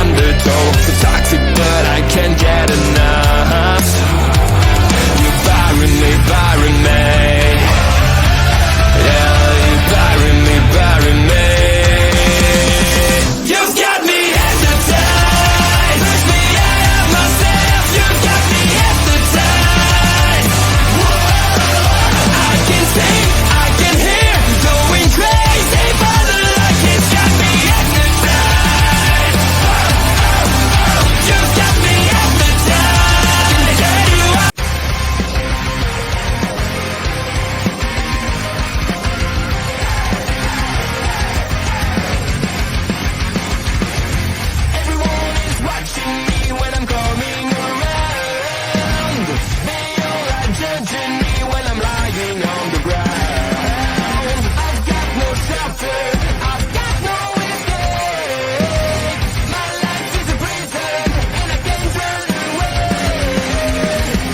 undertow. So toxic, but I can't get enough. You're burying me, burying me. Yeah, you're burying me, burying me. You've got me hypnotized. Push me out of myself. You've got me hypnotized. Whoa. I can see, I can hear, going crazy for the luck. It's got me hypnotized. You've got me hypnotized. Can I get you up? Everyone is watching me when I'm coming around. They all are judging me when I'm lying on the ground. I've got no shelter, I've got no escape. My life is a prison and I can't run away.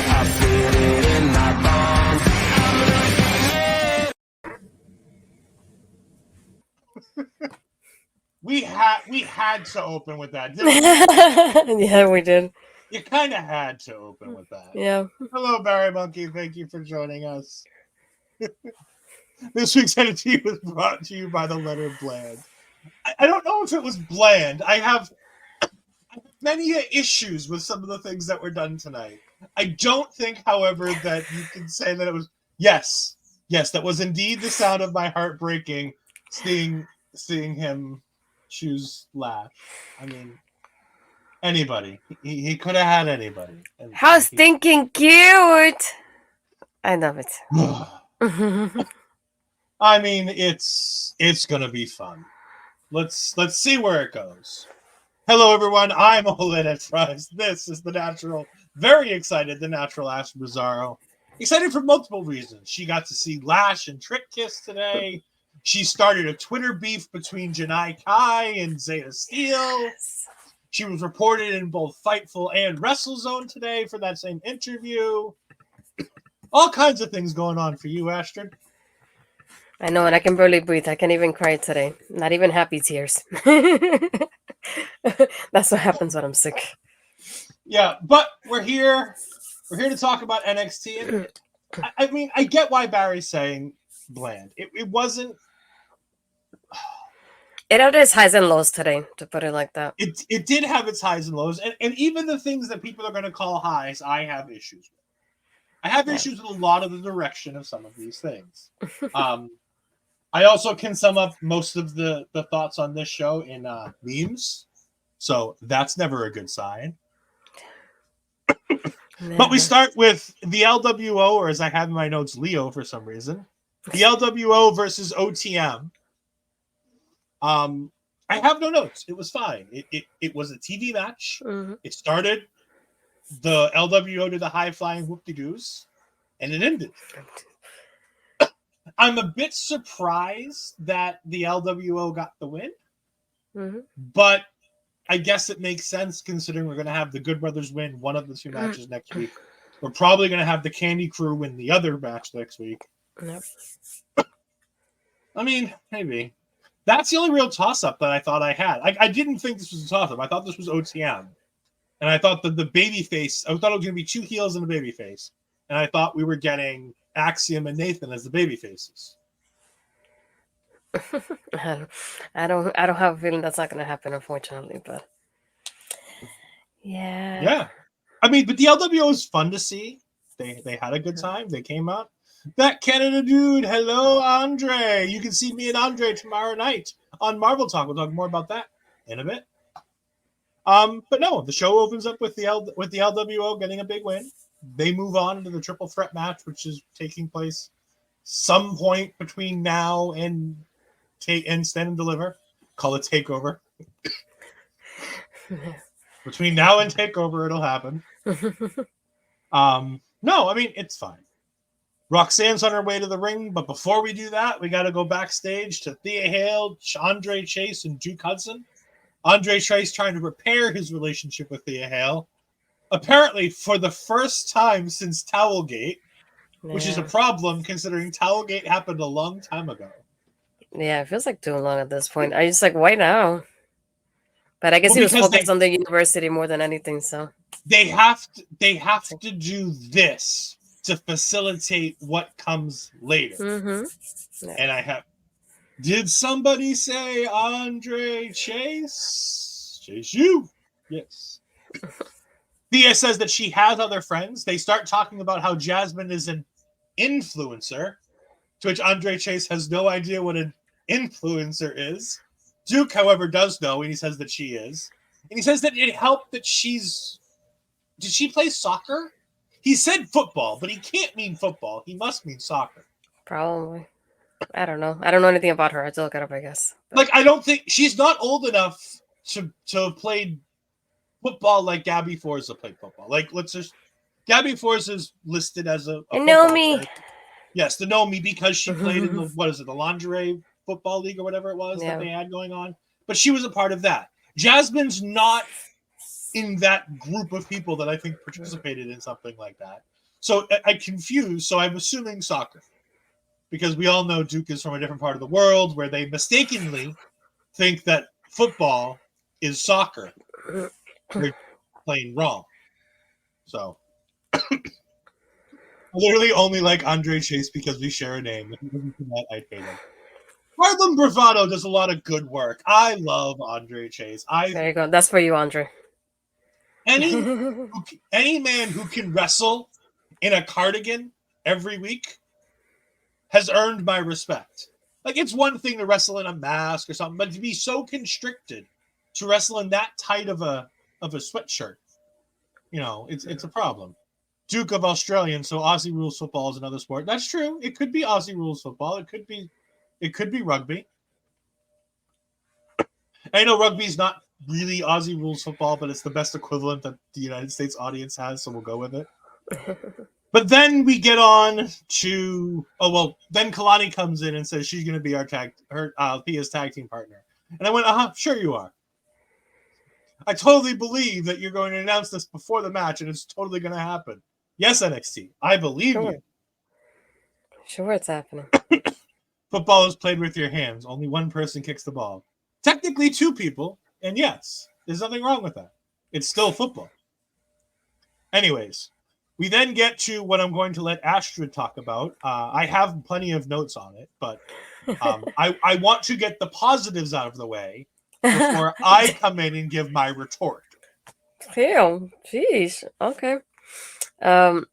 I feel it in my bones. I'm losing it. We had to open with that, didn't we? Yeah, we did. You kind of had to open with that. Yeah. Hello, Barry Monkey. Thank you for joining us. This week's Edit to You was brought to you by the letter Bland. I don't know if it was bland. I have many issues with some of the things that were done tonight. I don't think, however, that you can say that it was. Yes, that was indeed the sound of my heart breaking, seeing him choose Lash. I mean, anybody. He could have had anybody. And How he- stinking cute! I love it. I mean, it's gonna be fun. Let's see where it goes. Hello, everyone. I'm Holland at Fries. This is the Natural. Very excited. The Natural Astrid Pizarro. Excited for multiple reasons. She got to see Lash and Trick Kiss today. She started a Twitter beef between Janai Kai and Zeta Steele. She was reported in both Fightful and WrestleZone today for that same interview. All kinds of things going on for you, Astrid. I know, and I can barely breathe. I can't even cry today. Not even happy tears. That's what happens when I'm sick. Yeah, but we're here. We're here to talk about NXT. And I mean, I get why Barry's saying bland. It wasn't. It had its highs and lows today, to put it like that. It did have its highs and lows, and even the things that people are going to call highs, I have issues with. I have issues with a lot of the direction of some of these things. I also can sum up most of the thoughts on this show in memes, so that's never a good sign. But we start with the LWO, or as I have in my notes, Leo for some reason. The LWO versus OTM. I have no notes. It was fine. It was a TV match. Mm-hmm. It started. The LWO did the high-flying whoop-de-doos, and it ended. I'm a bit surprised that the LWO got the win, but I guess it makes sense considering we're going to have the Good Brothers win one of the two matches next week. We're probably going to have the Candy Crew win the other match next week. Yep. I mean, maybe. That's the only real toss-up that I thought I had. I didn't think this was a toss-up. I thought this was OTM. And I thought that the babyface, I thought it was going to be two heels and a babyface. And I thought we were getting Axiom and Nathan as the babyfaces. I don't have a feeling that's not going to happen, unfortunately. But yeah. I mean, but the LWO is fun to see. They had a good time. They came out. That Canada dude, hello, Andre. You can see me and Andre tomorrow night on Marvel Talk. We'll talk more about that in a bit. But no, the show opens up with the LWO getting a big win. They move on into the triple threat match, which is taking place some point between now and Stand and Deliver. Call it Takeover. Between now and Takeover, it'll happen. No, I mean, it's fine. Roxanne's on her way to the ring, but before we do that, we got to go backstage to Thea Hale, Andre Chase, and Duke Hudson. Andre Chase trying to repair his relationship with Thea Hale. Apparently, for the first time since Towelgate, which is a problem considering Towelgate happened a long time ago. Yeah, it feels like too long at this point. I just like, why now? But I guess Well, he was because focused on the university more than anything. So they have to do this to facilitate what comes later. yeah. And I have. Did somebody say Andre Chase? Chase you? Yes. Thea says that she has other friends. They start talking about how Jasmine is an influencer, to which Andre Chase has no idea what an influencer is. Duke, however, does know, and he says that she is. And he says that it helped that she's. Did she play soccer? He said football, but he can't mean football. He must mean soccer. Probably. I don't know. I don't know anything about her. I have to look it up, I guess. But Like, I don't think she's not old enough to have played football like Gabby Forza played football. Like, let's just. Gabby Forza is listed as a you know football me. player. Yes, to know me because she played in the the lingerie football league or whatever it was that they had going on. But she was a part of that. Jasmine's not in that group of people that I think participated in something like that. So I confused. So I'm assuming soccer. Because we all know Duke is from a different part of the world where they mistakenly think that football is soccer. They're playing wrong. So I literally only like Andre Chase because we share a name. If he wasn't for that, I'd hate him. Harlem Bravado does a lot of good work. I love Andre Chase. There you go. That's for you, Andre. Any man who can wrestle in a cardigan every week has earned my respect. Like, it's one thing to wrestle in a mask or something, but to be so constricted to wrestle in that tight of a sweatshirt, it's a problem. Duke of Australian, so Aussie rules football is another sport. That's true. It could be Aussie rules football. It could be rugby. I know rugby's not really Aussie rules football, but it's the best equivalent that the United States audience has, so we'll go with it. But then we get on to then Kalani comes in and says she's going to be Thea's tag team partner, and I went, sure you are. I totally believe that you're going to announce this before the match, and it's totally going to happen. Yes, NXT, I believe you. Sure, it's happening. Football is played with your hands. Only one person kicks the ball. Technically, two people, and yes, there's nothing wrong with that. It's still football. Anyways. We then get to what I'm going to let Astrid talk about. I have plenty of notes on it, but I want to get the positives out of the way before I come in and give my retort. Damn, jeez. Okay. Well,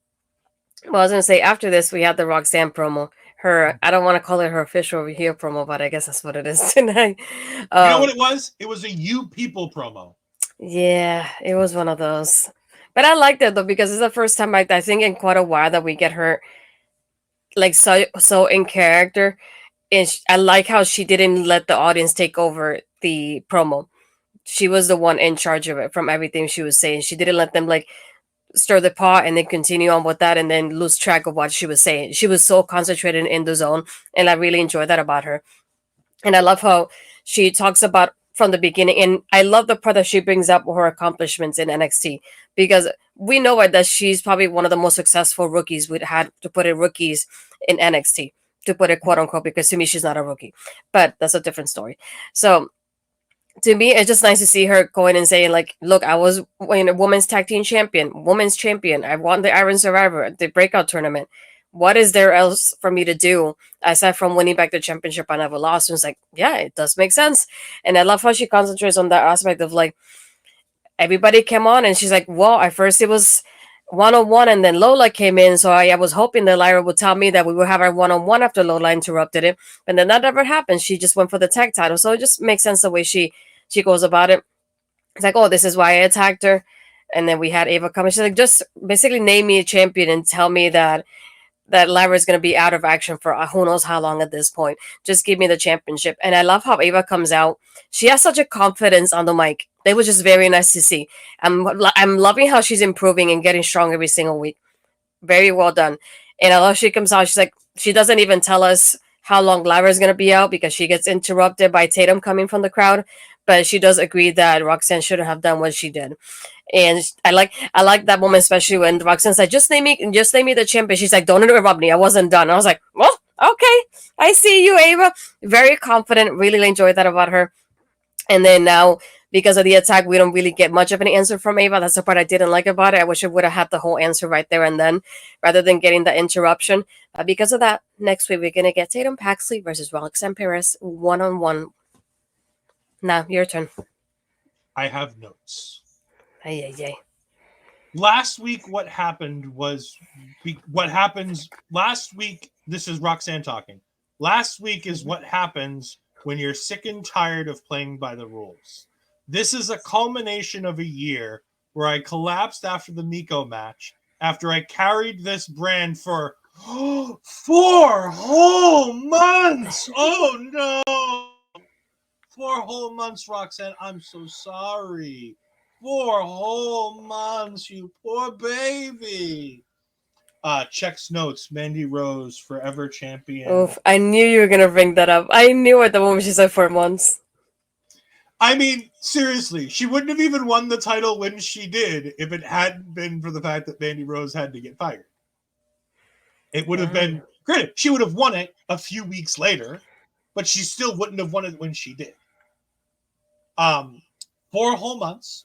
I was gonna say after this we had the Roxanne promo. I don't want to call it her official heel promo, but I guess that's what it is tonight. You know what it was? It was a You People promo. Yeah, it was one of those. But I liked it though because it's the first time I think in quite a while that we get her like so in character. And I like how she didn't let the audience take over the promo. She was the one in charge of it from everything she was saying. She didn't let them like stir the pot and then continue on with that and then lose track of what she was saying. She was so concentrated in the zone, and I really enjoyed that about her. And I love how she talks about from the beginning, and I love the part that she brings up her accomplishments in NXT because we know that she's probably one of the most successful rookies we'd had, to put it, rookies in NXT, to put it quote unquote, because to me she's not a rookie, but that's a different story. So to me, it's just nice to see her going and saying, like, look, I was a women's tag team champion, women's champion. I won the Iron Survivor, the breakout tournament. What is there else for me to do aside from winning back the championship I never lost? And it's like, yeah, it does make sense. And I love how she concentrates on that aspect of like, everybody came on and she's like, well, at first it was one-on-one and then Lola came in. So I was hoping that Lyra would tell me that we would have our one-on-one after Lola interrupted it. And then that never happened. She just went for the tag title. So it just makes sense the way she goes about it. It's like, oh, this is why I attacked her. And then we had Ava come. She's like, just basically name me a champion and tell me that Lyra is going to be out of action for who knows how long at this point. Just give me the championship. And I love how Ava comes out. She has such a confidence on the mic. It was just very nice to see. I'm loving how she's improving and getting strong every single week. Very well done. And I love she comes out. She's like, she doesn't even tell us how long Lyra is going to be out because she gets interrupted by Tatum coming from the crowd. But she does agree that Roxanne shouldn't have done what she did. And I like that moment, especially when Roxanne said, just name me the champion. She's like, don't interrupt me. I wasn't done. I was like, well, okay. I see you, Ava. Very confident. Really enjoyed that about her. And then now because of the attack, we don't really get much of an answer from Ava. That's the part I didn't like about it. I wish I would have had the whole answer right there and then, rather than getting the interruption. Because of that, next week we're gonna get Tatum Paxley versus Roxanne Perez 1-on-1. Now your turn. I have notes. Ay, ay, ay. Last week, what happened was what happens last week. This is Roxanne talking. Last week is what happens when you're sick and tired of playing by the rules. This is a culmination of a year where I collapsed after the Miko match, after I carried this brand for 4 whole months. Oh no. 4 whole months, Roxanne. I'm so sorry. 4 whole months, you poor baby. Checks notes. Mandy Rose, forever champion. Oof, I knew you were gonna bring that up. I knew it the moment she said 4 months. I mean, seriously, she wouldn't have even won the title when she did if it hadn't been for the fact that Mandy Rose had to get fired. It would have been, granted, she would have won it a few weeks later, but she still wouldn't have won it when she did. 4 whole months.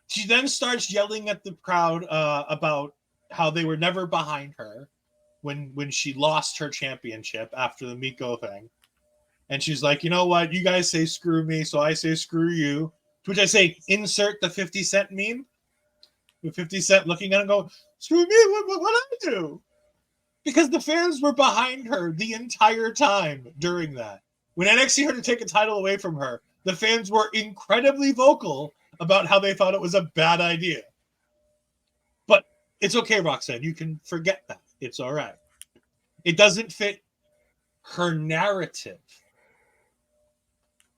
She then starts yelling at the crowd about how they were never behind her when she lost her championship after the Miko thing. And she's like, you know what? You guys say screw me, so I say screw you. To which I say, insert the 50 Cent meme. With 50 Cent looking at him going, screw me, what I do? Because the fans were behind her the entire time during that. When NXT had to take a title away from her, the fans were incredibly vocal about how they thought it was a bad idea. But it's okay, Roxanne. You can forget that. It's all right. It doesn't fit her narrative.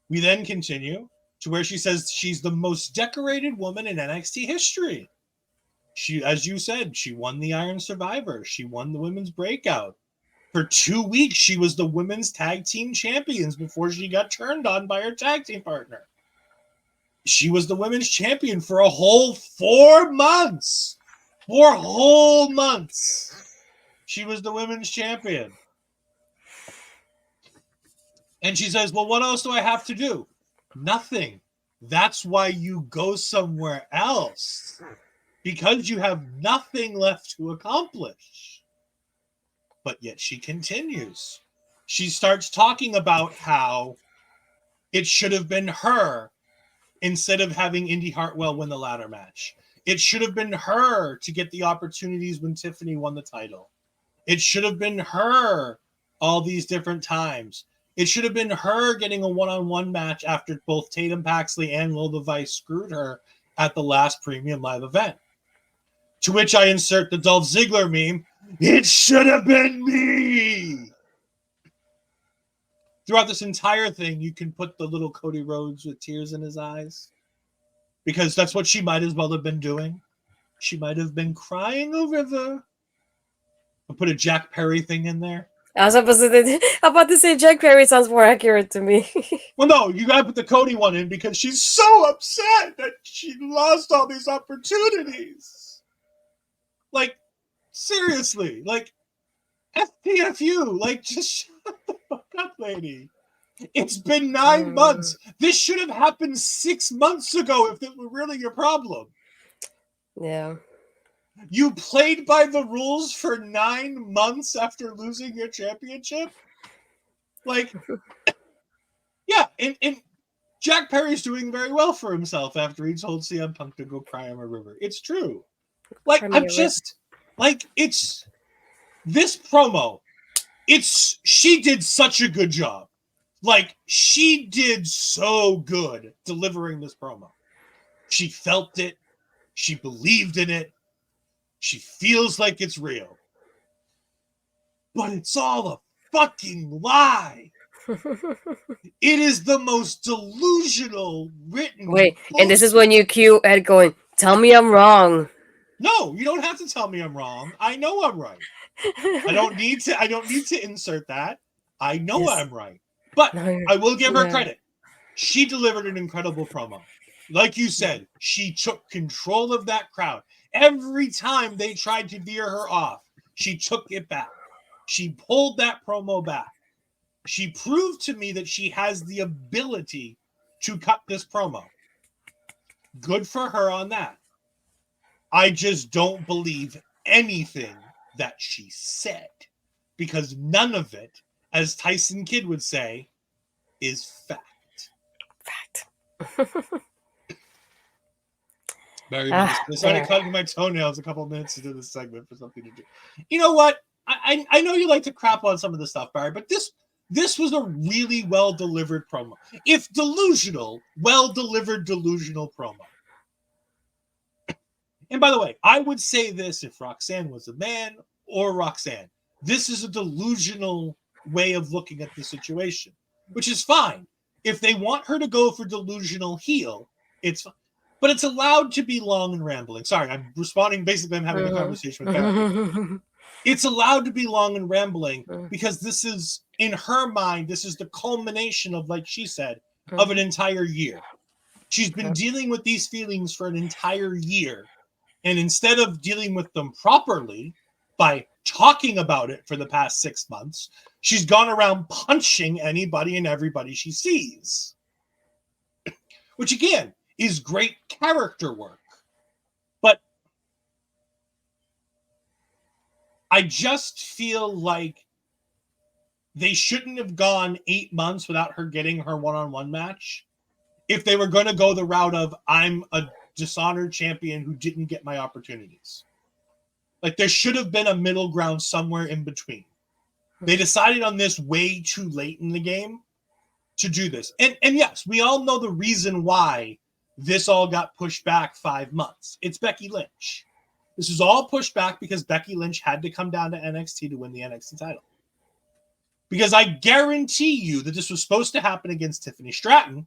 We then continue to where she says she's the most decorated woman in NXT history. She, as you said, she won the Iron Survivor. She won the Women's Breakout. For 2 weeks, she was the Women's Tag Team Champions before she got turned on by her tag team partner. She was the Women's Champion for a whole 4 months. 4 whole months. She was the Women's Champion. And she says, well, what else do I have to do? Nothing. That's why you go somewhere else. Because you have nothing left to accomplish. But yet she continues. She starts talking about how it should have been her instead of having Indy Hartwell win the ladder match. It should have been her to get the opportunities when Tiffany won the title. It should have been her all these different times. It should have been her getting a one-on-one match after both Tatum Paxley and Lil Device screwed her at the last premium live event. To which I insert the Dolph Ziggler meme, it should have been me. Throughout this entire thing, you can put the little Cody Rhodes with tears in his eyes. Because that's what she might as well have been doing. She might have been crying over the... I'll put a Jack Perry thing in there. I was about to say Jack Perry sounds more accurate to me. Well, no, you gotta put the Cody one in because she's so upset that she lost all these opportunities. Like, seriously, like, FTFU, like, just shut the fuck up, lady. It's been 9 months. This should have happened 6 months ago if it were really your problem. Yeah. You played by the rules for 9 months after losing your championship? Like, yeah, and Jack Perry's doing very well for himself after he told CM Punk to go cry on a river. It's true. Like, I'm just, like, it's, this promo, it's, she did such a good job. Like, she did so good delivering this promo. She felt it. She believed in it. She feels like it's real. But it's all a fucking lie. It is the most delusional written. Wait, and this is when you cue Ed going, tell me I'm wrong. No, you don't have to tell me I'm wrong. I know I'm right. I don't need to insert that. I know I'm right. But I will give her credit. She delivered an incredible promo. Like you said, she took control of that crowd. Every time they tried to veer her off, she took it back. She pulled that promo back. She proved to me that she has the ability to cut this promo. Good for her on that. I just don't believe anything that she said, because none of it, as Tyson Kidd would say, is fact. Very nice. I started cutting my toenails a couple minutes into this segment for something to do. You know what? I know you like to crap on some of the stuff, Barry, but this was a really well-delivered promo. If delusional, well-delivered delusional promo. And by the way, I would say this if Roxanne was a man or Roxanne. This is a delusional way of looking at the situation, which is fine. If they want her to go for delusional heel, it's fine. But it's allowed to be long and rambling. Sorry, I'm responding. Basically, I'm having a conversation with Barry. It's allowed to be long and rambling because this is, in her mind, this is the culmination of, like she said, of an entire year. She's been dealing with these feelings for an entire year. And instead of dealing with them properly by talking about it for the past 6 months, she's gone around punching anybody and everybody she sees. Which, again, is great character work. But I just feel like they shouldn't have gone 8 months without her getting her one-on-one match if they were going to go the route of, I'm a dishonored champion who didn't get my opportunities. Like, there should have been a middle ground somewhere in between. They decided on this way too late in the game to do this. And yes, we all know the reason why this all got pushed back 5 months. It's Becky Lynch. This was all pushed back because Becky Lynch had to come down to NXT to win the NXT title. Because I guarantee you that this was supposed to happen against Tiffany Stratton,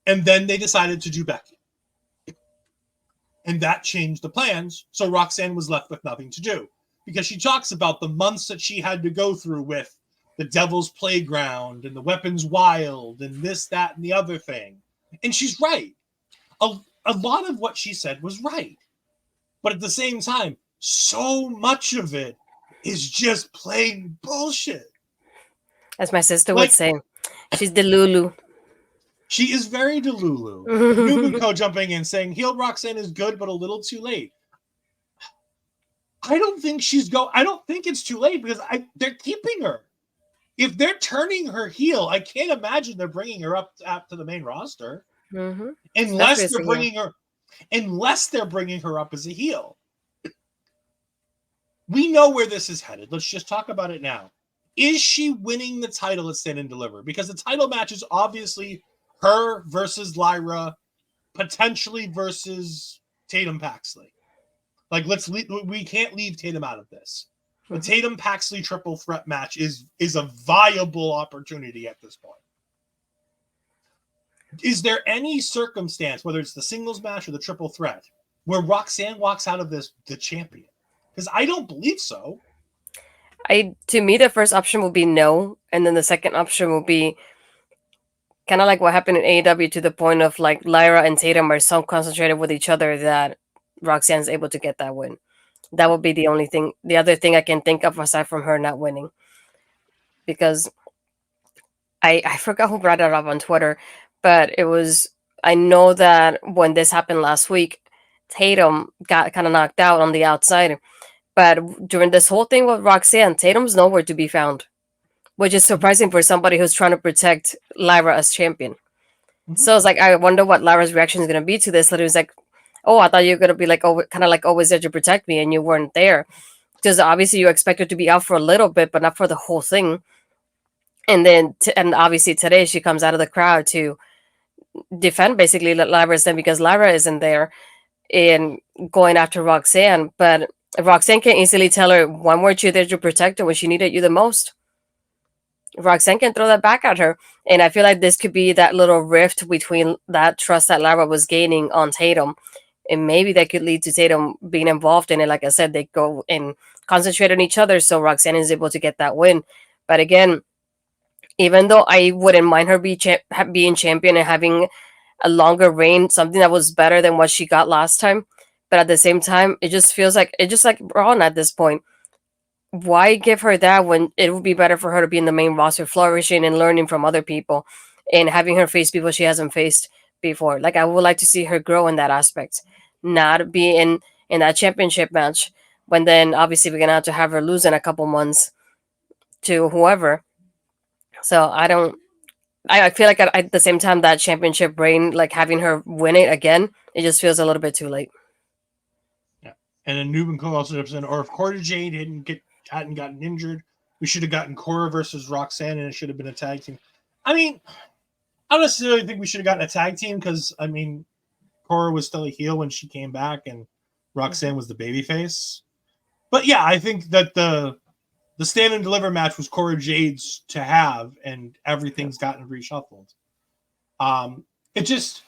and then they decided to do Becky. And that changed the plans, so Roxanne was left with nothing to do. Because she talks about the months that she had to go through with the Devil's Playground and the Weapons Wilde and this, that, and the other thing. And she's right. A lot of what she said was right. But at the same time, so much of it is just plain bullshit. As my sister would say, she's Delulu. She is very Delulu. Nubuko jumping in saying, heel Roxanne is good, but a little too late. I don't think I don't think it's too late because they're keeping her. If they're turning her heel, I can't imagine they're bringing her up to the main roster. Unless they're bringing her up as a heel. We know where this is headed. Let's just talk about it now. Is she winning the title at Stand and Deliver? Because the title match is obviously her versus Lyra, potentially versus Tatum Paxley. Like, we can't leave Tatum out of this. The Tatum Paxley triple threat match is a viable opportunity at this point. Is there any circumstance, whether it's the singles match or the triple threat, where Roxanne walks out of this the champion? Because I don't believe so. To me, the first option will be no, and then the second option will be kind of like what happened in AEW, to the point of like Lyra and Tatum are so concentrated with each other that Roxanne's able to get that win. That would be the only thing. The other thing I can think of aside from her not winning, because I forgot who brought it up on Twitter, but it was, I know that when this happened last week, Tatum got kind of knocked out on the outside. But during this whole thing with Roxanne, Tatum's nowhere to be found, which is surprising for somebody who's trying to protect Lyra as champion. So it's like, I wonder what Lyra's reaction is going to be to this. That it was like, oh, I thought you were going to be like, oh, kind of like always there to protect me, and you weren't there. Because obviously you expect her to be out for a little bit, but not for the whole thing. And then, and obviously today she comes out of the crowd to defend basically Lyra's then, because Lyra isn't there and going after Roxanne. But Roxanne can easily tell her, when weren't you there to protect her when she needed you the most? Roxanne can throw that back at her. And I feel like this could be that little rift between that trust that Lyra was gaining on Tatum. And maybe that could lead to Tatum being involved in it. Like I said, they go and concentrate on each other, so Roxanne is able to get that win. But again, even though I wouldn't mind her being champion and having a longer reign, something that was better than what she got last time, but at the same time, it just feels like, it's just like Braun at this point. Why give her that when it would be better for her to be in the main roster, flourishing and learning from other people and having her face people she hasn't faced before. Like I would like to see her grow in that aspect, not be in that championship match when then obviously we're gonna have her lose in a couple months to whoever. So I don't. I feel like at the same time that championship reign, like having her win it again, it just feels a little bit too late. Yeah. And then Newman also said, or if Cora Jade hadn't gotten injured, we should have gotten Cora versus Roxanne, and it should have been a tag team. I mean, I don't necessarily think we should have gotten a tag team because I mean, Cora was still a heel when she came back, and Roxanne was the babyface. But yeah, I think that the stand and deliver match was Cora Jade's to have, and everything's gotten reshuffled. It just,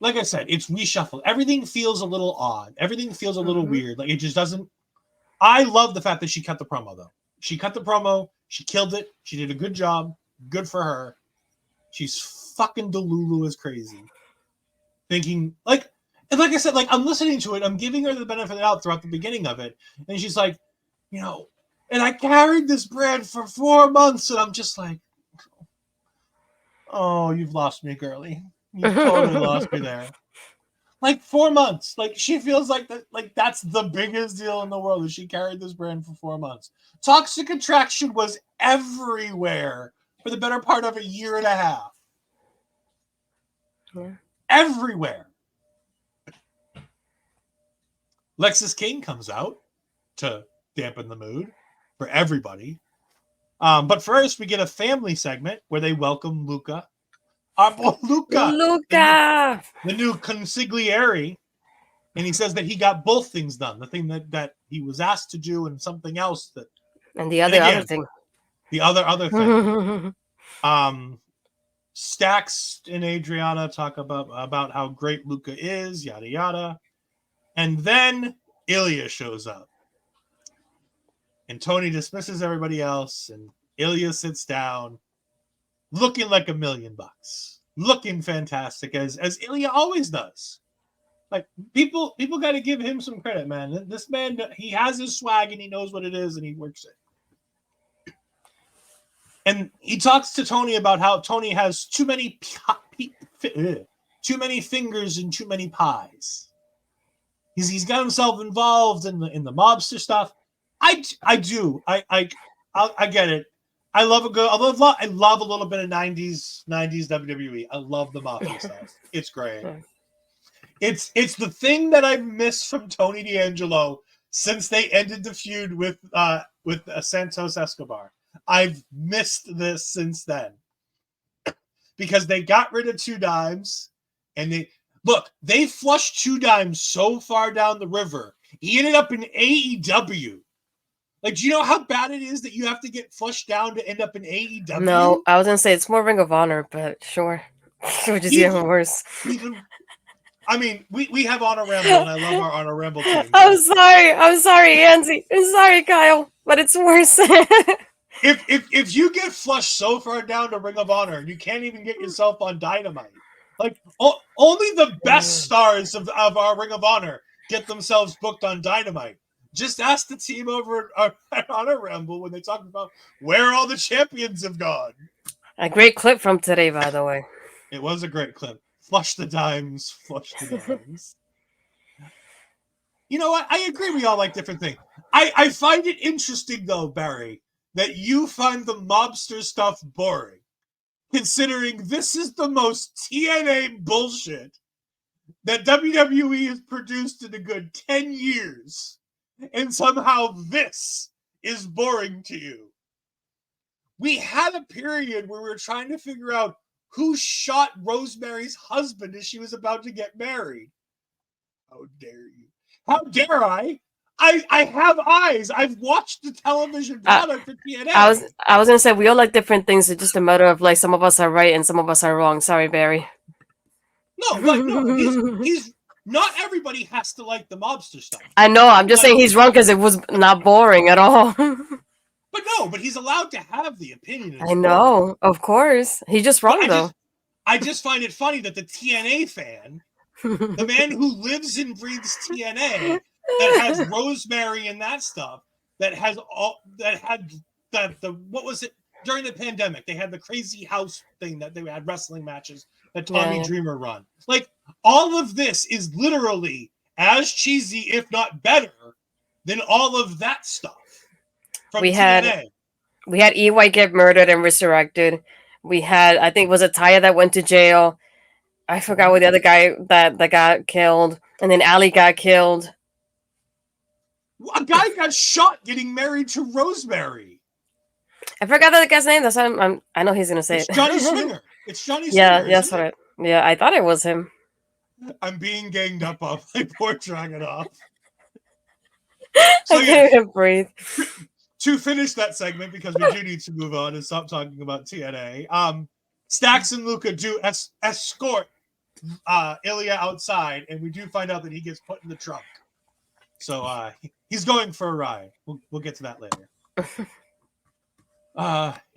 like I said, it's reshuffled. Everything feels a little odd. Everything feels a little weird. Like it just doesn't. I love the fact that she cut the promo though. She cut the promo. She killed it. She did a good job. Good for her. She's fucking Delulu as crazy. Thinking and like I said, like I'm listening to it. I'm giving her the benefit of the doubt throughout the beginning of it, and she's like, you know. And I carried this brand for 4 months, and I'm just like, oh, you've lost me, girlie. You've totally lost me there. Like 4 months. Like she feels like that. Like that's the biggest deal in the world. That she carried this brand for 4 months. Toxic Attraction was everywhere for the better part of a year and a half. Yeah. Everywhere. Lexis King comes out to dampen the mood for everybody. But first, we get a family segment where they welcome Luca. Our boy Luca. Luca! The new consigliere. And he says that he got both things done. The thing that he was asked to do and something else that... And the other thing. The other thing. Stax and Adriana talk about how great Luca is, yada, yada. And then Ilya shows up. And Tony dismisses everybody else, and Ilya sits down, looking like $1 million, looking fantastic as Ilya always does. Like people got to give him some credit, man. This man, he has his swag and he knows what it is and he works it. And he talks to Tony about how Tony has too many fingers and too many pies. He's got himself involved in the mobster stuff. I get it. I love I love a little bit of 90s WWE. I love the mafia stuff. It's great. It's the thing that I've missed from Tony D'Angelo since they ended the feud with Santos Escobar. I've missed this since then. Because they got rid of Two Dimes and they flushed Two Dimes so far down the river. He ended up in AEW. Like, do you know how bad it is that you have to get flushed down to end up in AEW? No, I was gonna say it's more Ring of Honor, but sure. Which is even worse. I mean, we have Honor Ramble, and I love our Honor Ramble team. I'm sorry, Anzi. I'm sorry, Kyle, but it's worse. if you get flushed so far down to Ring of Honor, you can't even get yourself on Dynamite. Like, only the best stars of our Ring of Honor get themselves booked on Dynamite. Just ask the team over at Honor Ramble when they talk about where all the champions have gone. A great clip from today, by the way. It was a great clip. Flush the dimes, flush the dimes. You know what? I agree we all like different things. I find it interesting, though, Barry, that you find the mobster stuff boring, considering this is the most TNA bullshit that WWE has produced in a good 10 years. And somehow this is boring to you. We had a period where we were trying to figure out who shot Rosemary's husband as she was about to get married. How dare you? How dare I? I have eyes. I've watched the television product for TNA. I was gonna say we all like different things. It's just a matter of like some of us are right and some of us are wrong. Sorry, Barry. No, he's not everybody has to like the mobster stuff. I know. I'm just saying he's wrong because it was not boring at all. But he's allowed to have the opinion. I know, of course. He's just wrong though. I just find it funny that the TNA fan, the man who lives and breathes TNA, that has Rosemary and that stuff, that had what was it? during the pandemic, they had the crazy house thing that they had wrestling matches that Tommy Yeah. Dreamer run. Like, all of this is literally as cheesy, if not better, than all of that stuff from We TNA. had EY get murdered and resurrected. We had, I think, was it Taya that went to jail? I forgot what the other guy that got killed, and then Ali got killed. A guy got shot getting married to Rosemary. I forgot the guy's name. That's why I know he's gonna say It's it. Johnny Swinger. It's Johnny Yeah, Swinger. that's what. Yeah, I thought it was him. I'm being ganged up on my poor Dragon off. I can't even breathe. To finish that segment, because we do need to move on and stop talking about TNA. Stax and Luca do escort Ilya outside, and we do find out that he gets put in the trunk. So he's going for a ride. We'll get to that later.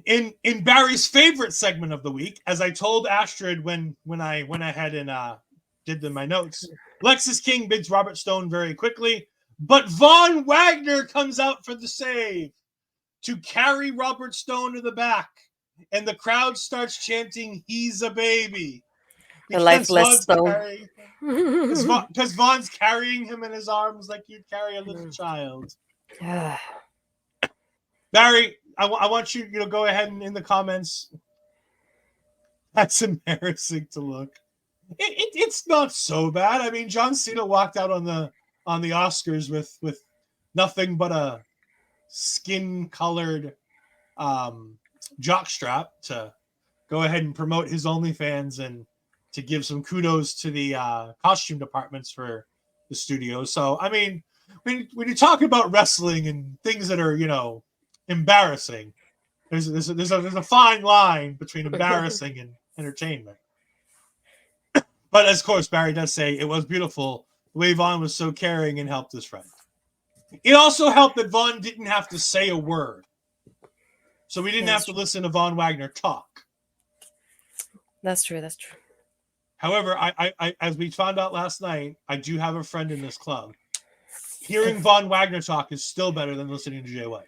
In Barry's favorite segment of the week, as I told Astrid when I went ahead and did my notes, Lexis King bids Robert Stone very quickly, but Von Wagner comes out for the save to carry Robert Stone to the back, and the crowd starts chanting, "He's a baby." The lifeless Stone. Because Von's carrying him in his arms like you'd carry a little child. Barry, I want you to go ahead and in the comments. That's embarrassing to look. It's not so bad. I mean, John Cena walked out on the Oscars with nothing but a skin-colored jockstrap to go ahead and promote his OnlyFans and to give some kudos to the costume departments for the studio. So, I mean, when you talk about wrestling and things that are, embarrassing, there's a fine line between embarrassing and entertainment. But of course, Barry does say it was beautiful the way Vaughn was so caring and helped his friend. It also helped that Vaughn didn't have to say a word. So we didn't have to listen to Von Wagner talk. That's true. However, I as we found out last night, I do have a friend in this club. Hearing Von Wagner talk is still better than listening to Jay White.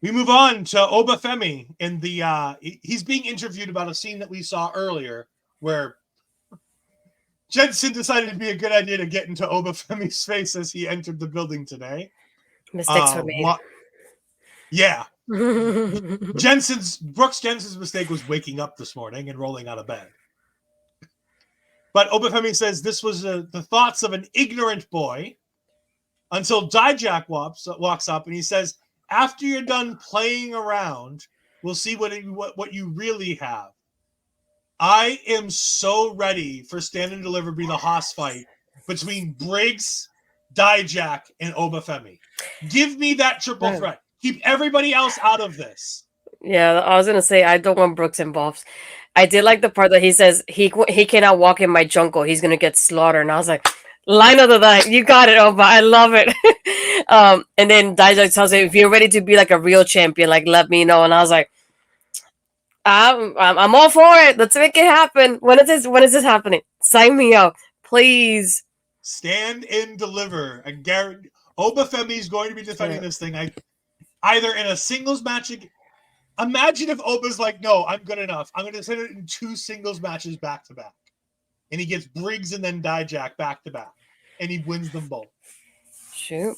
We move on to Oba Femi in the he's being interviewed about a scene that we saw earlier where Jensen decided it'd be a good idea to get into Oba Femi's face as he entered the building today. Mistakes were made. Yeah. Brooks Jensen's mistake was waking up this morning and rolling out of bed. But Oba Femi says this was the thoughts of an ignorant boy until Dijak walks up and he says, after you're done playing around, we'll see what you really have. I am so ready for Stand and Deliver be the Haas fight between Briggs, Dijak, and Oba Femi. Give me that triple threat. Keep everybody else out of this. Yeah, I was gonna say I don't want Brooks involved. I did like the part that he says he cannot walk in my jungle. He's gonna get slaughtered, and I was like, line of the night, you got it, Oba. I love it. And then Dijak tells him, if you're ready to be like a real champion, like let me know. And I was like, I'm all for it. Let's make it happen. When is this happening? Sign me up, please. Stand and Deliver. I guarantee Oba Femi is going to be defending this thing. Either in a singles match. Imagine if Oba's like, no, I'm good enough. I'm going to send it in 2 singles matches back to back. And he gets Briggs and then Dijak back to back. And he wins them both. Shoot.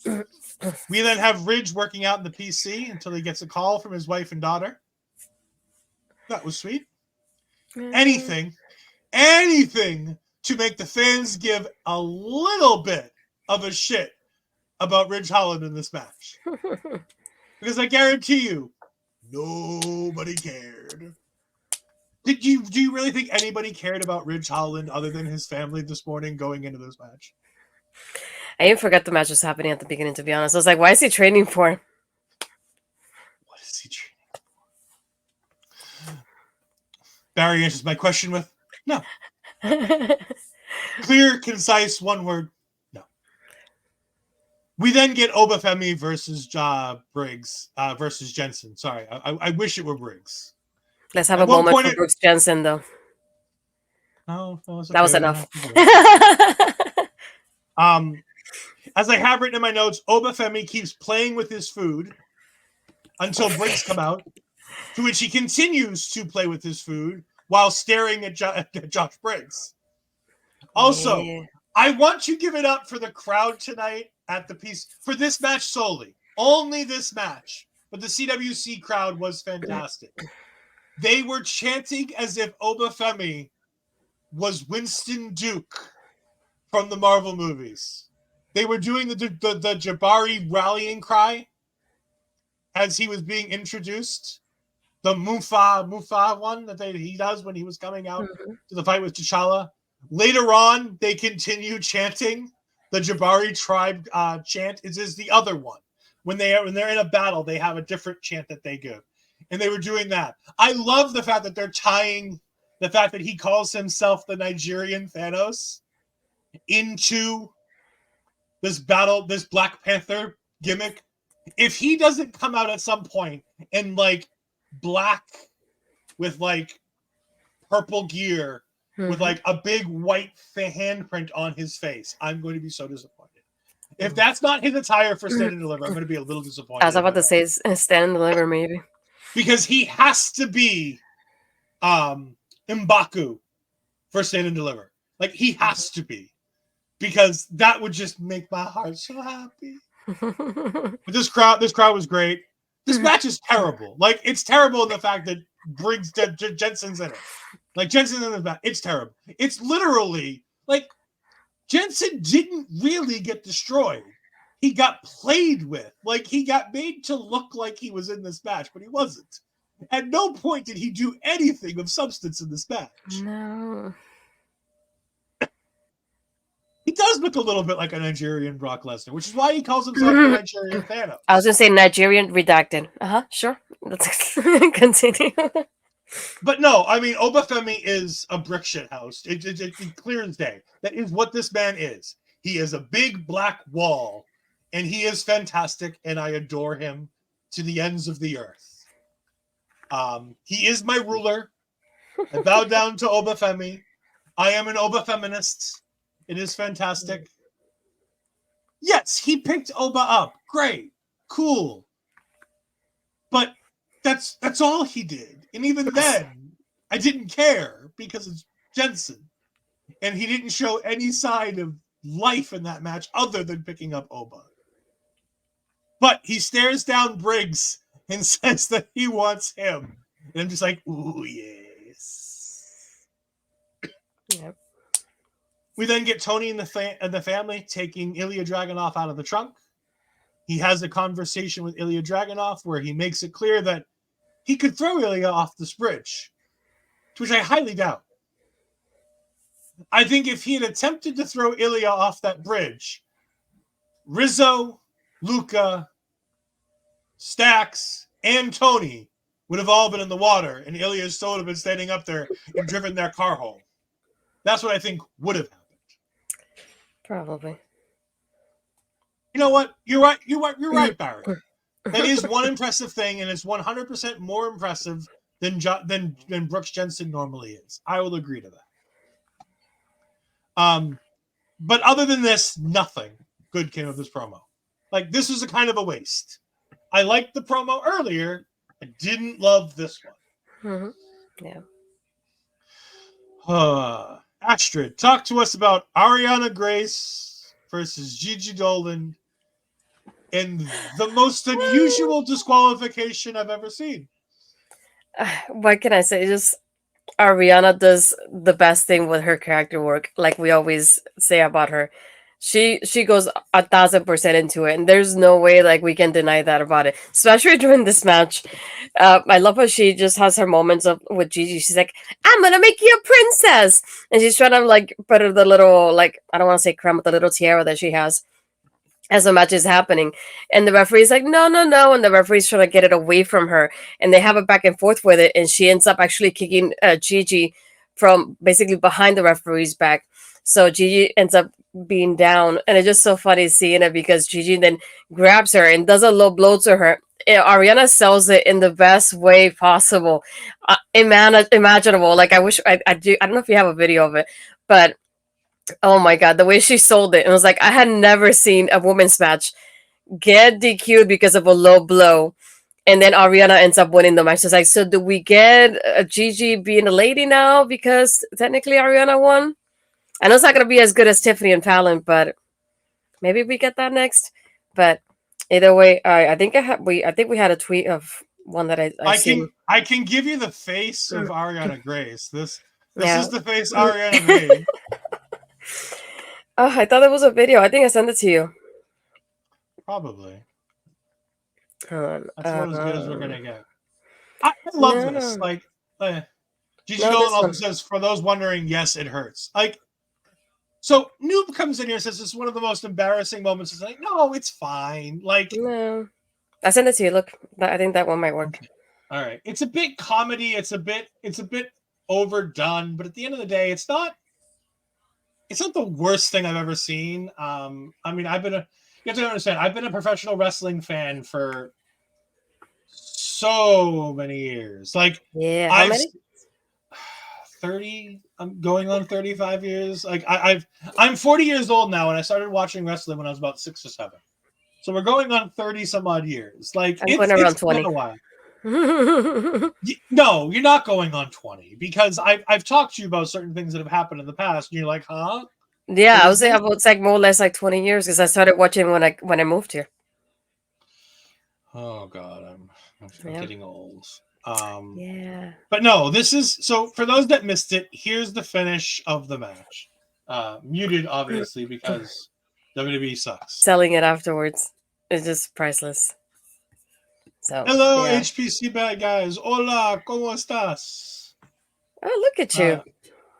We then have Ridge working out in the PC until he gets a call from his wife and daughter. That was sweet. Anything to make the fans give a little bit of a shit about Ridge Holland in this match. Because I guarantee you, nobody cared. Do you really think anybody cared about Ridge Holland other than his family this morning going into this match? I even forgot the match was happening at the beginning, to be honest. I was like, why is he training for? What is he training for? Barry answers my question with, no. Clear, concise, one word, no. We then get Oba Femi versus Briggs versus Jensen. Sorry, I wish it were Briggs. Let's have a moment for Brooks Jensen, though. No, that was That was enough. As I have written in my notes, Obafemi keeps playing with his food until Briggs come out, to which he continues to play with his food while staring at Josh Briggs. Also, Yeah. I want to give it up for the crowd tonight at the piece for this match solely. Only this match. But the CWC crowd was fantastic. They were chanting as if Obafemi was Winston Duke from the Marvel movies. They were doing the Jabari rallying cry as he was being introduced. The Mufa one that he does when he was coming out to the fight with T'Challa. Later on, they continue chanting the Jabari tribe chant. It is the other one. When they're in a battle, they have a different chant that they give. And they were doing that. I love the fact that they're tying the fact that he calls himself the Nigerian Thanos into this battle, this Black Panther gimmick. If he doesn't come out at some point in like black with like purple gear with like a big white handprint on his face, I'm going to be so disappointed. If that's not his attire for Stand and Deliver, I'm going to be a little disappointed. I was about to say Stand and Deliver, maybe. Because he has to be M'Baku for Stand and Deliver. Like, he has to be. Because that would just make my heart so happy. But this crowd was great. This match is terrible. Like, it's terrible in the fact that Briggs Jensen's in it. Like, Jensen's in the match. It's terrible. It's literally like Jensen didn't really get destroyed. He got played with. Like, he got made to look like he was in this match, but he wasn't. At no point did he do anything of substance in this match. No. He does look a little bit like a Nigerian Brock Lesnar, which is why he calls himself the Nigerian Thanos. I was going to say Nigerian redacted. Sure. Let's continue. But no, I mean, Obafemi is a brick shit house. It's clear as day. That is what this man is. He is a big black wall, and he is fantastic, and I adore him to the ends of the earth. He is my ruler. I bow down to Obafemi. I am an Obafeminist. It is fantastic. Yes, he picked Oba up. Great. Cool. But that's all he did. And even then, I didn't care because it's Jensen. And he didn't show any sign of life in that match other than picking up Oba. But he stares down Briggs and says that he wants him. And I'm just like, ooh, yes. Yep. We then get Tony and the family taking Ilya Dragunov out of the trunk. He has a conversation with Ilya Dragunov where he makes it clear that he could throw Ilya off this bridge, which I highly doubt. I think if he had attempted to throw Ilya off that bridge, Rizzo, Luca, Stax, and Tony would have all been in the water, and Ilya still would have been standing up there and driven their car home. That's what I think would have happened. Probably. You know what? You're right, Barry. That is one impressive thing, and it's 100% more impressive than Brooks Jensen normally is. I will agree to that. But other than this, nothing good came of this promo. Like, this was a kind of a waste. I liked the promo earlier. I didn't love this one. Yeah. Astrid, talk to us about Arianna Grace versus Gigi Dolin in the most unusual disqualification I've ever seen. What can I say? Just Arianna does the best thing with her character work, like we always say about her. She goes 1,000% into it, and there's no way like we can deny that about it. Especially during this match, I love how she just has her moments with Gigi. She's like, "I'm gonna make you a princess," and she's trying to like put her the little like I don't want to say crown, but the little tiara that she has as the match is happening. And the referee's like, no, and the referee's trying to get it away from her, and they have a back and forth with it, and she ends up actually kicking Gigi from basically behind the referee's back. So Gigi ends up being down, and it's just so funny seeing it because Gigi then grabs her and does a low blow to her. Arianna sells it in the best way possible, imaginable. Like I wish I do. I don't know if you have a video of it, but Oh my god, the way she sold it. It was like I had never seen a women's match get DQ'd because of a low blow. And then Ariana ends up winning the match. It's like, so do we get Gigi being a lady now because technically Ariana won? I know it's not gonna be as good as Tiffany and Fallon, but maybe we get that next. But either way, I think I think we had a tweet of one that I seen. I can give you the face of Mm. Ariana Grace. This Yeah. is the face Ariana made. Oh, I thought it was a video. I think I sent it to you. Probably. Hold on. That's about as good as we're gonna get. I love this. No, Like Gigi no, Dolan this also one. says, for those wondering, yes, it hurts. Like, so Noob comes in here and says it's one of the most embarrassing moments. It's like, no, it's fine. Like, No, I sent it to you. Look, I think that one might work. all right, it's a bit comedy. It's a bit overdone. But at the end of the day, it's not the worst thing I've ever seen. I mean, you have to understand, I've been a professional wrestling fan for so many years. Like, Yeah, how I've many? 30, I'm going on 35 years. Like, I'm 40 years old now, and I started watching wrestling when I was about 6 or 7. So we're going on 30 some odd years. Like, I'm going it's around been 20. a while. No, you're not going on 20, because I've talked to you about certain things that have happened in the past, and you're like, huh? Yeah, What I is would say this? about like more or less like 20 years because I started watching when I moved here. Oh God, I'm Yeah. getting old. Yeah. But no, this is, so for those that missed it, here's the finish of the match. Muted, obviously, because WWE sucks. Selling it afterwards is just priceless. So Hello, yeah. HPC bad guys. Hola, ¿cómo estás? Oh, look at you.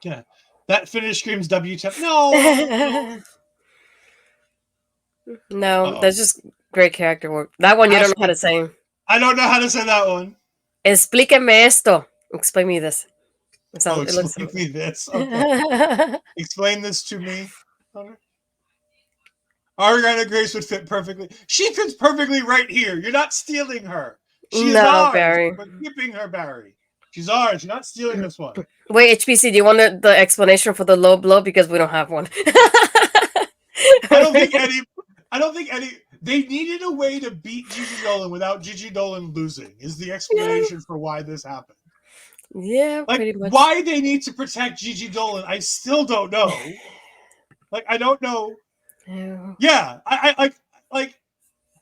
Yeah, that finish screams WTF. No, no. No, Uh-oh. that's just great character work. That one you don't know how to say. I don't know how to say that one. Explíqueme esto. Explain me this. It sounds. It looks. Explain me this. Okay. Explain this to me. Ariana Grace would fit perfectly. She fits perfectly right here. You're not stealing her. She is No, ours. Barry. We're keeping her, Barry. She's ours. You're not stealing this one. Wait, HPC, do you want the explanation for the low blow? Because we don't have one. I don't think any. They needed a way to beat Gigi Dolin without Gigi Dolin losing. Is the explanation for why this happened? Yeah, Like, pretty much. why they need to protect Gigi Dolin, I still don't know. Like, I don't know. Yeah, I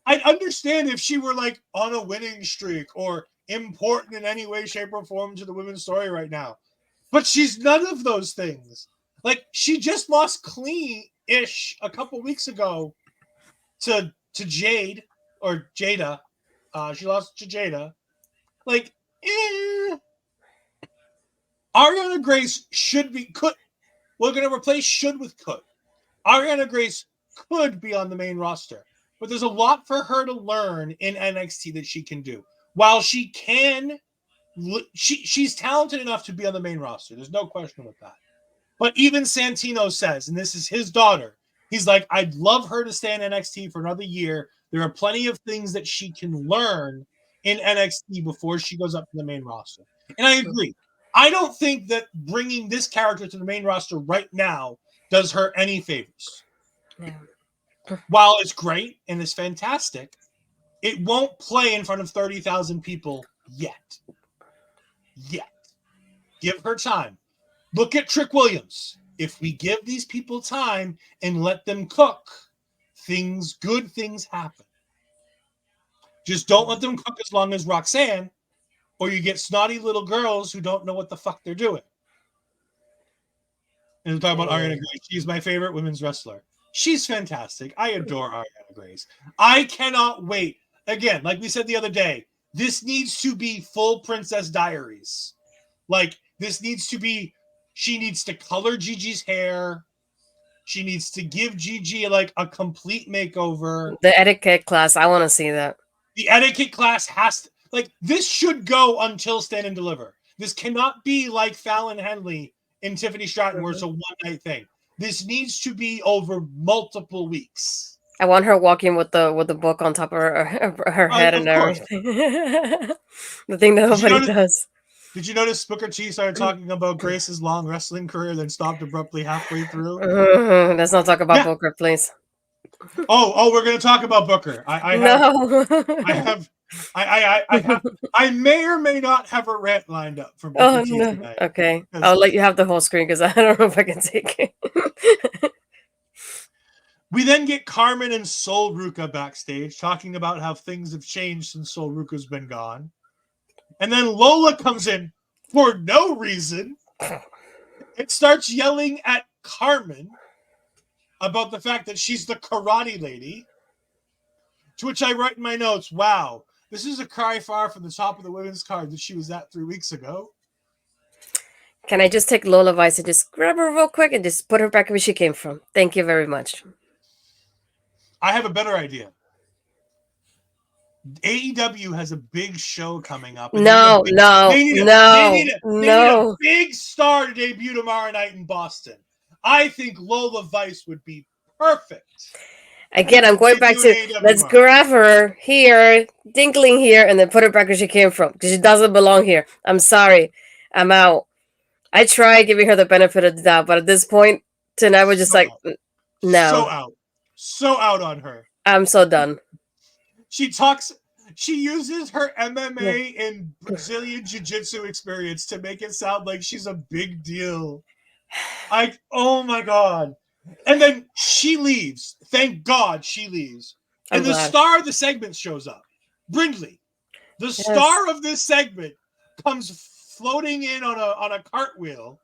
I'd understand if she were like on a winning streak or important in any way, shape, or form to the women's story right now. But she's none of those things. Like, she just lost clean-ish a couple weeks ago to Jade or Jada. She lost to Jada. Like, Ariana Grace we're gonna replace should with could. Ariana Grace could be on the main roster, but there's a lot for her to learn in NXT that she can do. While she can, she's talented enough to be on the main roster. There's no question with that. But even Santino says, and this is his daughter, he's like, I'd love her to stay in NXT for another year. There are plenty of things that she can learn in NXT before she goes up to the main roster. And I agree. I don't think that bringing this character to the main roster right now does her any favors. Yeah. While it's great and it's fantastic, it won't play in front of 30,000 people yet. Give her time. Look at Trick Williams. If we give these people time and let them cook, good things happen. Just don't let them cook as long as Roxanne, or you get snotty little girls who don't know what the fuck they're doing. And we're talking about Ariana Grace. She's my favorite women's wrestler. She's fantastic. I adore Ariana Grace. I cannot wait. Again, like we said the other day, this needs to be full Princess Diaries. Like, this needs to be, she needs to color Gigi's hair. She needs to give Gigi like a complete makeover. The etiquette class, I want to see that. The etiquette class has to, like, this should go until Stand and Deliver. This cannot be like Fallon Henley and Tiffany Stratton, where it's a one-night thing. This needs to be over multiple weeks. I want her walking with the book on top of her head and everything. The thing that nobody does. Did you notice Booker T started talking about Grace's long wrestling career, then stopped abruptly halfway through? Let's not talk about Yeah. Booker, please. Oh, we're gonna talk about Booker. No. I may or may not have a rant lined up for Booker Oh T no. tonight. Okay. 'Cause I'll let you have the whole screen because I don't know if I can take it. we then get Carmen and Sol Ruka backstage talking about how things have changed since Sol Ruka's been gone. And then Lola comes in for no reason and starts yelling at Carmen about the fact that she's the karate lady. To which I write in my notes, wow, this is a cry far from the top of the women's card that she was at 3 weeks ago. Can I just take Lola Vice and just grab her real quick and just put her back where she came from? Thank you very much. I have a better idea. AEW has a big show coming up. No, They need a big star to debut tomorrow night in Boston. I think Lola Vice would be perfect. Again, I'm going back to let's grab her here, dinkling here, and then put her back where she came from because she doesn't belong here. I'm sorry, I'm out. I tried giving her the benefit of the doubt, but at this point, tonight was just like, no, so out on her. I'm so done. She uses her MMA and Brazilian Jiu-Jitsu experience to make it sound like she's a big deal. Oh my God. And then she leaves. Thank God she leaves. And the star of the segment shows up. Brindley. The star of this segment comes floating in on a cartwheel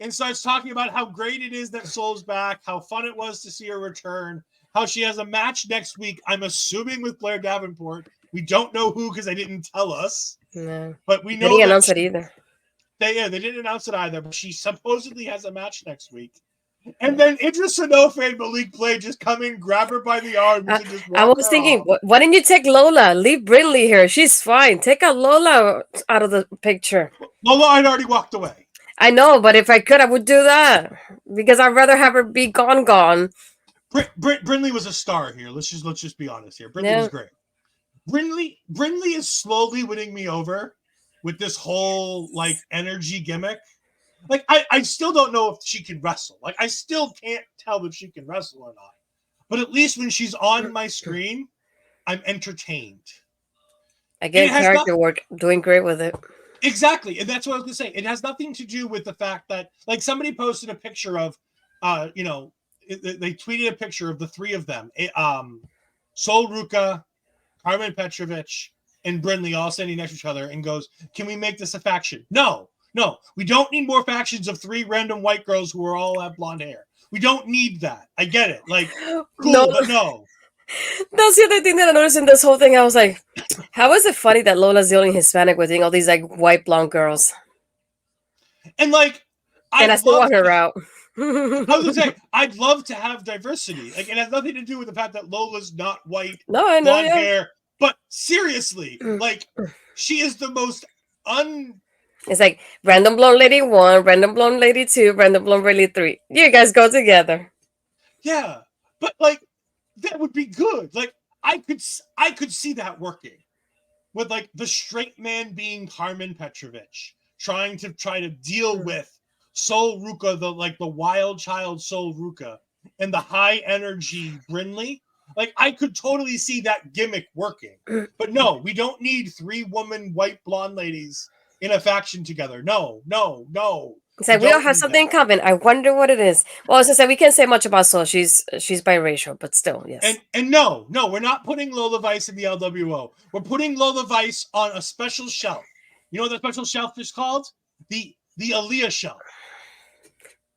and starts talking about how great it is that Sol's back, how fun it was to see her return, how she has a match next week, I'm assuming with Blair Davenport. We don't know who because they didn't tell us. No. But we know they didn't announce it either. They didn't announce it either, but she supposedly has a match next week. And then Idris Sanofi and Malik Blade just come in, grab her by the arms, and just walk I was thinking, why didn't you take Lola? Leave Brindley here. She's fine. Take out Lola out of the picture. Lola had already walked away. I know, but if I could, I would do that because I'd rather have her be gone. Brindley was a star here. Let's just be honest here. Brindley was great. Brindley is slowly winning me over with this whole like energy gimmick. Like I still don't know if she can wrestle. Like I still can't tell if she can wrestle or not. But at least when she's on my screen, I'm entertained. Again, character work, doing great with it. Exactly, and that's what I was gonna say. It has nothing to do with the fact that like somebody posted a picture of, they tweeted a picture of the three of them, Sol Ruka, Carmen Petrovich, and Brindley all standing next to each other, and goes, "Can we make this a faction?" No, we don't need more factions of three random white girls who all have blonde hair. We don't need that. I get it, like cool, but no. That's the other thing that I noticed in this whole thing. I was like, how is it funny that Lola's the only Hispanic within all these like white blonde girls? And like, I still want her out. I was gonna say, I'd love to have diversity. Like, it has nothing to do with the fact that Lola's not white, blonde hair. But seriously, like, she is the most It's like random blonde lady 1, random blonde lady 2, random blonde lady 3. You guys go together. Yeah, but like that would be good. Like I could see that working with like the straight man being Carmen Petrovich trying to deal with Sol Ruka, the wild child Sol Ruka, and the high energy Brindley. Like I could totally see that gimmick working. But no, we don't need 3 woman white blonde ladies in a faction together. No. It's like we all have something in common. I wonder what it is. Well, as I said, we can't say much about Sol. She's biracial, but still, yes. And no, we're not putting Lola Vice in the LWO. We're putting Lola Vice on a special shelf. You know what that special shelf is called? The Aaliyah shelf.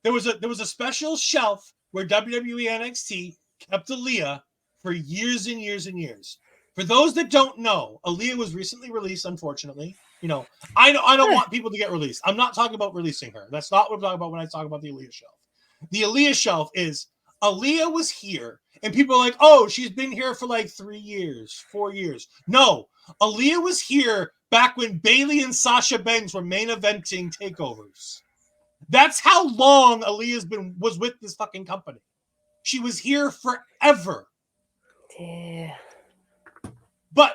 There was a special shelf where WWE NXT kept Aaliyah for years and years and years. For those that don't know, Aaliyah was recently released, unfortunately. You know, I don't want people to get released. I'm not talking about releasing her. That's not what I'm talking about when I talk about the Aaliyah shelf. The Aaliyah shelf is Aaliyah was here, and people are like, oh, she's been here for like 3 years, 4 years. No, Aaliyah was here back when Bayley and Sasha Banks were main eventing takeovers. That's how long Aaliyah's was with this fucking company. She was here forever. Yeah. But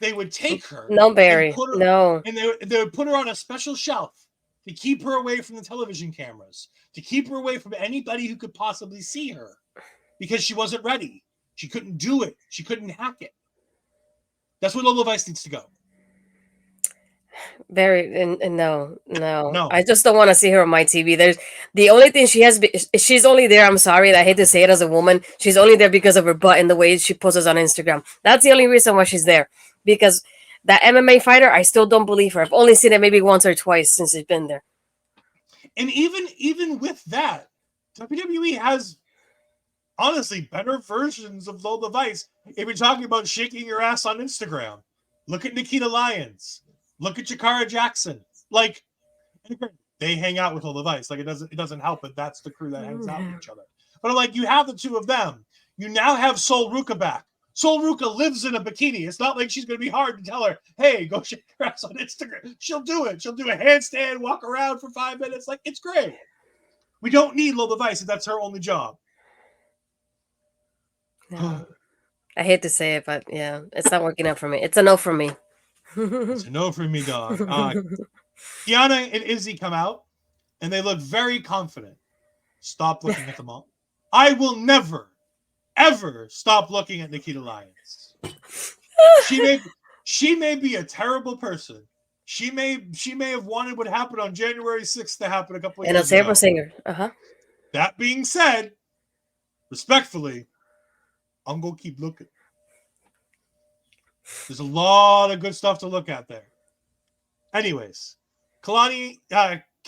they would take her No, and Barry. put her No. and they would put her on a special shelf to keep her away from the television cameras, to keep her away from anybody who could possibly see her, because she wasn't ready. She couldn't do it. She couldn't hack it. That's where Lola Vice needs to go. Very and no, no. No. I just don't want to see her on my TV. There's the only thing she has. She's only there. I'm sorry, I hate to say it as a woman. She's only there because of her butt and the way she poses on Instagram. That's the only reason why she's there. Because that MMA fighter, I still don't believe her. I've only seen it maybe once or twice since she's been there. And even with that, WWE has honestly better versions of Lola Vice. If you're talking about shaking your ass on Instagram, look at Nikita Lyons. Look at Jakara Jackson. Like, they hang out with Lola Vice. Like, it doesn't help, but that's the crew that hangs out with each other. But like, you have the two of them. You now have Sol Ruka back. Sol Ruka lives in a bikini. It's not like she's going to be hard to tell her, hey, go shake your ass on Instagram. She'll do it. She'll do a handstand, walk around for 5 minutes. Like, it's great. We don't need Lola Vice if that's her only job. No. I hate to say it, but yeah, it's not working out for me. It's a no for me. It's a no for me, dog. Kiana and Izzy come out, and they look very confident. Stop looking at them all. I will never, ever stop looking at Nikita Lyons. She may be a terrible person. She may have wanted what happened on January 6th to happen a couple of And a years ago. saber singer. That being said, respectfully, I'm gonna keep looking. There's a lot of good stuff to look at there. Anyways, Kiana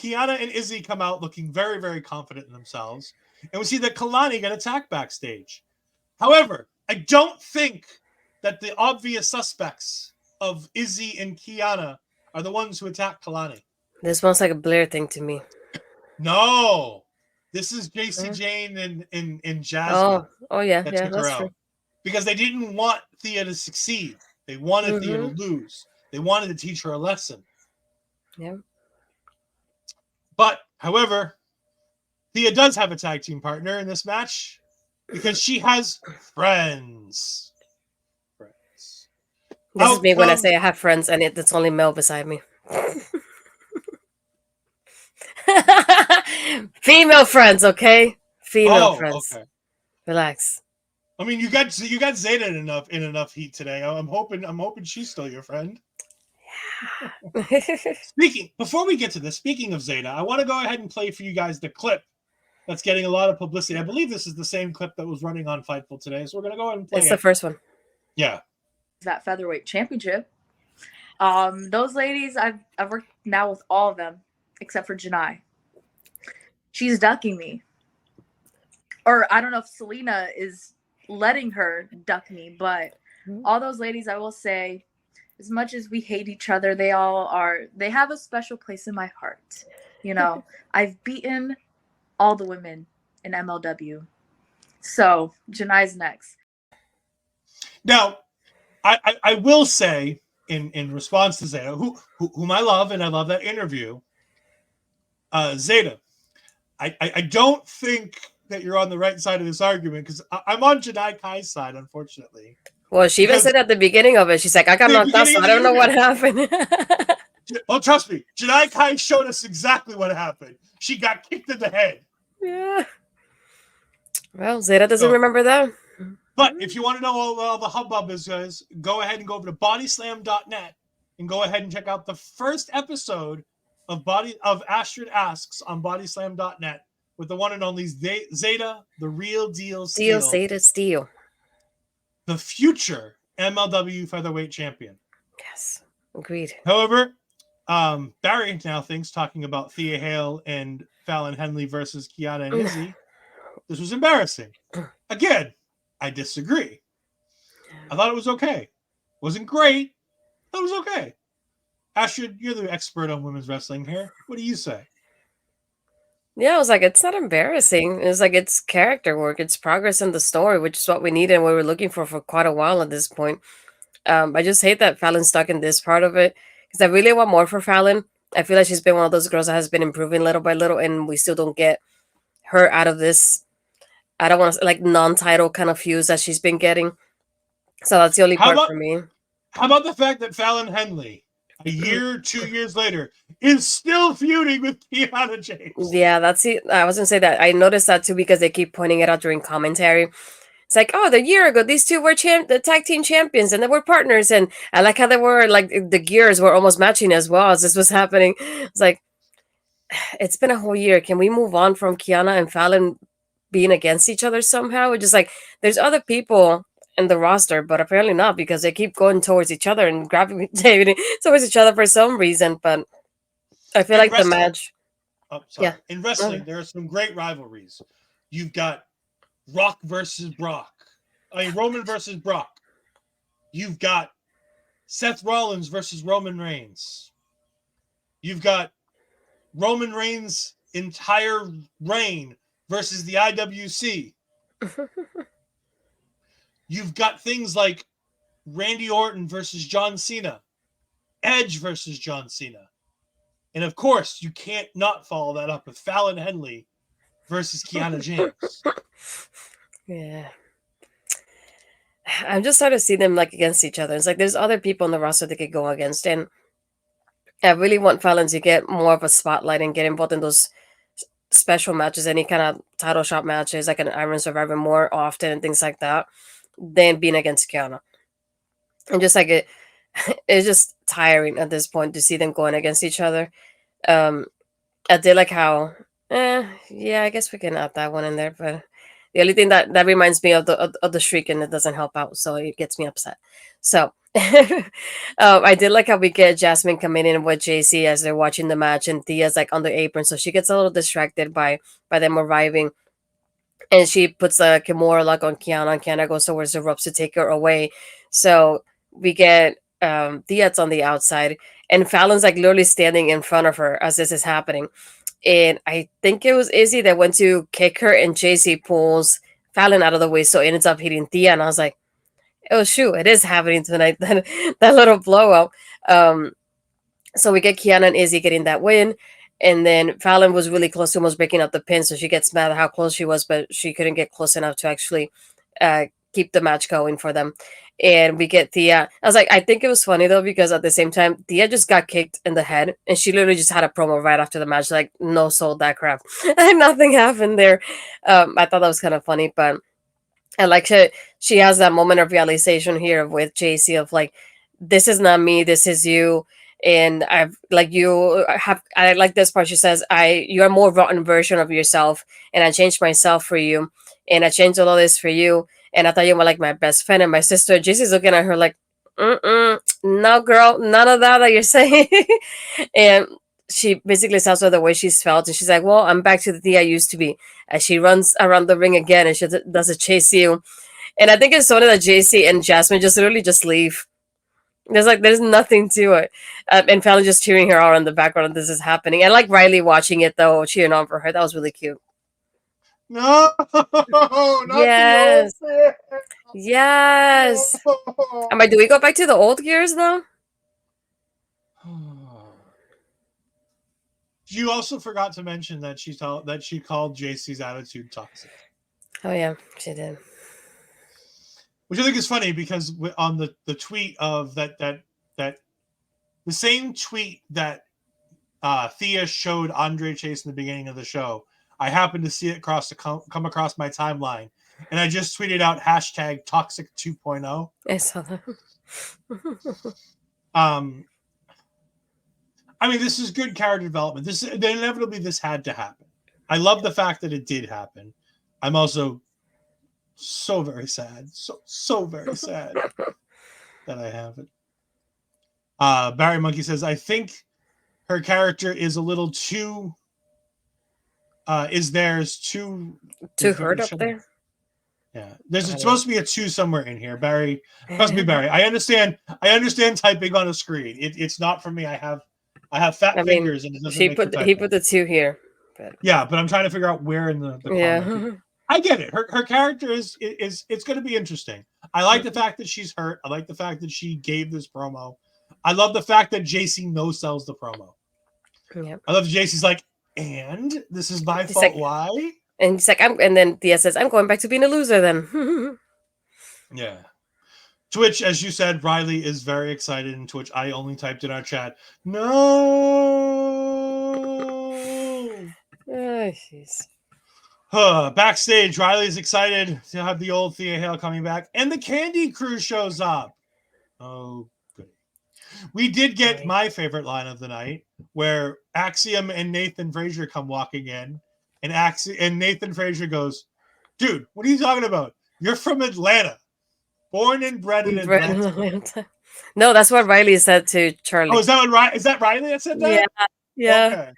and Izzy come out looking very, very confident in themselves. And we see that Kalani got attacked backstage. However, I don't think that the obvious suspects of Izzy and Kiana are the ones who attacked Kalani. This sounds like a Blair thing to me. No. This is JC Jane and Jasmine. Oh yeah, that yeah, took her that's out. true. Because they didn't want Thea to succeed. They wanted Thea to lose. They wanted to teach her a lesson. Yeah. But, however, Thea does have a tag team partner in this match because she has friends. This is me when I say I have friends and it's only Mel beside me. Female friends, okay? Female friends. Okay. Relax. I mean, you got Zeta in enough heat today. I'm hoping she's still your friend. Yeah. Before we get to this, speaking of Zeta, I want to go ahead and play for you guys the clip that's getting a lot of publicity. I believe this is the same clip that was running on Fightful today, so we're gonna go ahead and play. It's the first one. Yeah. That featherweight championship. Those ladies, I've worked now with all of them except for Janai. She's ducking me, or I don't know if Selena is letting her duck me, but all those ladies, I will say, as much as we hate each other, they have a special place in my heart. You know, I've beaten all the women in MLW. So Janai's next. Now, I will say in response to Zeta, whom I love, and I love that interview, Zeta, I don't think that you're on the right side of this argument because I'm on Janai Kai's side, unfortunately. Well, she even said at the beginning of it, she's like, I got knocked out, so I don't know what happened. Well, trust me, Janai Kai showed us exactly what happened. She got kicked in the head. Yeah. Well, Zeta doesn't remember that. But if you want to know all the hubbub is, guys, go ahead and go over to bodyslam.net and go ahead and check out the first episode of Astrid Asks on bodyslam.net with the one and only Zeta, the real deal Steel. Zeta Steel. The future MLW featherweight champion. Yes, agreed. However, Barry now thinks, talking about Thea Hale and Fallon Henley versus Kiana and Izzy, this was embarrassing. Again, I disagree. I thought it was okay. Wasn't great. But it was okay. Astrid, you're the expert on women's wrestling here. What do you say? Yeah, I was like, it's not embarrassing. It's like it's character work. It's progress in the story, which is what we needed and we were looking for quite a while at this point. I just hate that Fallon's stuck in this part of it because I really want more for Fallon. I feel like she's been one of those girls that has been improving little by little, and we still don't get her out of this. I don't want to like non-title kind of feuds that she's been getting. So that's the only part for me. How about the fact that Fallon Henley, a year, 2 years later, is still feuding with Kiana James? Yeah, that's it. I was gonna say that. I noticed that too because they keep pointing it out during commentary. It's like, oh, the year ago, these two were the tag team champions, and they were partners, and I like how they were like the gears were almost matching as well as this was happening. It's like it's been a whole year. Can we move on from Kiana and Fallon being against each other somehow? It's just like there's other people in the roster, but apparently not because they keep going towards each other and gravitating towards each other for some reason. But I feel In like the wrestling, match, yeah. In wrestling, there are some great rivalries. You've got Rock versus Brock. I mean, Roman versus Brock. You've got Seth Rollins versus Roman Reigns. You've got Roman Reigns' entire reign versus the IWC. You've got things like Randy Orton versus John Cena, Edge versus John Cena. And of course, you can't not follow that up with Fallon Henley versus Kiana James. Yeah. I'm just starting to see them like against each other. It's like there's other people in the roster they could go against. And I really want Fallon to get more of a spotlight and get involved in those special matches, any kind of title shot matches, like an Iron Survivor more often and things like that, than being against Kiana. And just like it's just tiring at this point to see them going against each other. I did like how, yeah, I guess we can add that one in there, but the only thing that reminds me of the shriek and it doesn't help out, so it gets me upset. So I did like how we get Jasmine coming in with JC as they're watching the match, and Thea's like on the apron, so she gets a little distracted by them arriving, and she puts the Kimura lock on Kiana, and Kiana goes towards the ropes to take her away. So we get Thea's on the outside, and Fallon's like literally standing in front of her as this is happening. And I think it was Izzy that went to kick her, and JC pulls Fallon out of the way, so it ends up hitting Thea. And I was like, oh shoot, it is happening tonight. That little blowout. So we get Kiana and Izzy getting that win. And then Fallon was really close to almost breaking up the pin, so she gets mad at how close she was, but she couldn't get close enough to actually keep the match going for them. And we get Thea. I was like, I think it was funny though, because at the same time, Thea just got kicked in the head, and she literally just had a promo right after the match, like, no sold that crap. Nothing happened there. I thought that was kind of funny, but I like she has that moment of realization here with JC of like, this is not me, this is you. And I've like you have I like this part. She says, you're a more rotten version of yourself, and I changed myself for you, and I changed all of this for you. And I thought you were like my best friend and my sister. JC's looking at her like, no girl, none of that you're saying. And she basically tells her the way she's felt, and she's like, well, I'm back to the Thea I used to be. As she runs around the ring again, and she does a chase you. And I think it's funny that JC and Jasmine just literally just leave. There's nothing to it. And Fallon just cheering her on in the background. This is happening. I like Riley watching it though, cheering on for her. That was really cute. No, not yes. the old Yes. No. Do we go back to the old gears though? You also forgot to mention that she called JC's attitude toxic. Oh yeah, she did. Which I think is funny because on the tweet of that the same tweet that Thea showed Andre Chase in the beginning of the show, I happened to see it come across my timeline, and I just tweeted out hashtag toxic 2.0. I saw that. I mean, this is good character development. Inevitably this had to happen. I love the fact that it did happen. I'm also so very sad, so very sad that I haven't. Barry Monkey says, I think her character is a little too too hurt up there. Yeah, there's supposed to be a 2 somewhere in here. Barry, trust me, Barry. I understand typing on a screen. It's not for me. I have fat fingers, and it doesn't he put the 2 here. But. Yeah, but I'm trying to figure out where in the yeah. I get it. Her character is it's going to be interesting. I like the fact that she's hurt. I like the fact that she gave this promo. I love the fact that JC no sells the promo. Yep. I love JC's like, and this is my fault. Like, why? And he's like, and then Thea says, I'm going back to being a loser then. Yeah. Twitch, as you said, Riley is very excited. And Twitch, I only typed in our chat, no. Oh, jeez. Backstage, Riley's excited to have the old Thea Hale coming back. And the Candy Crew shows up. Oh, good. We did get my favorite line of the night, where Axiom and Nathan Frazier come walking in. And Nathan Frazier goes, dude, what are you talking about? You're from Atlanta. Born and bred in Atlanta. No, that's what Riley said to Charlie. Oh, is that Riley that said that? Yeah. Okay.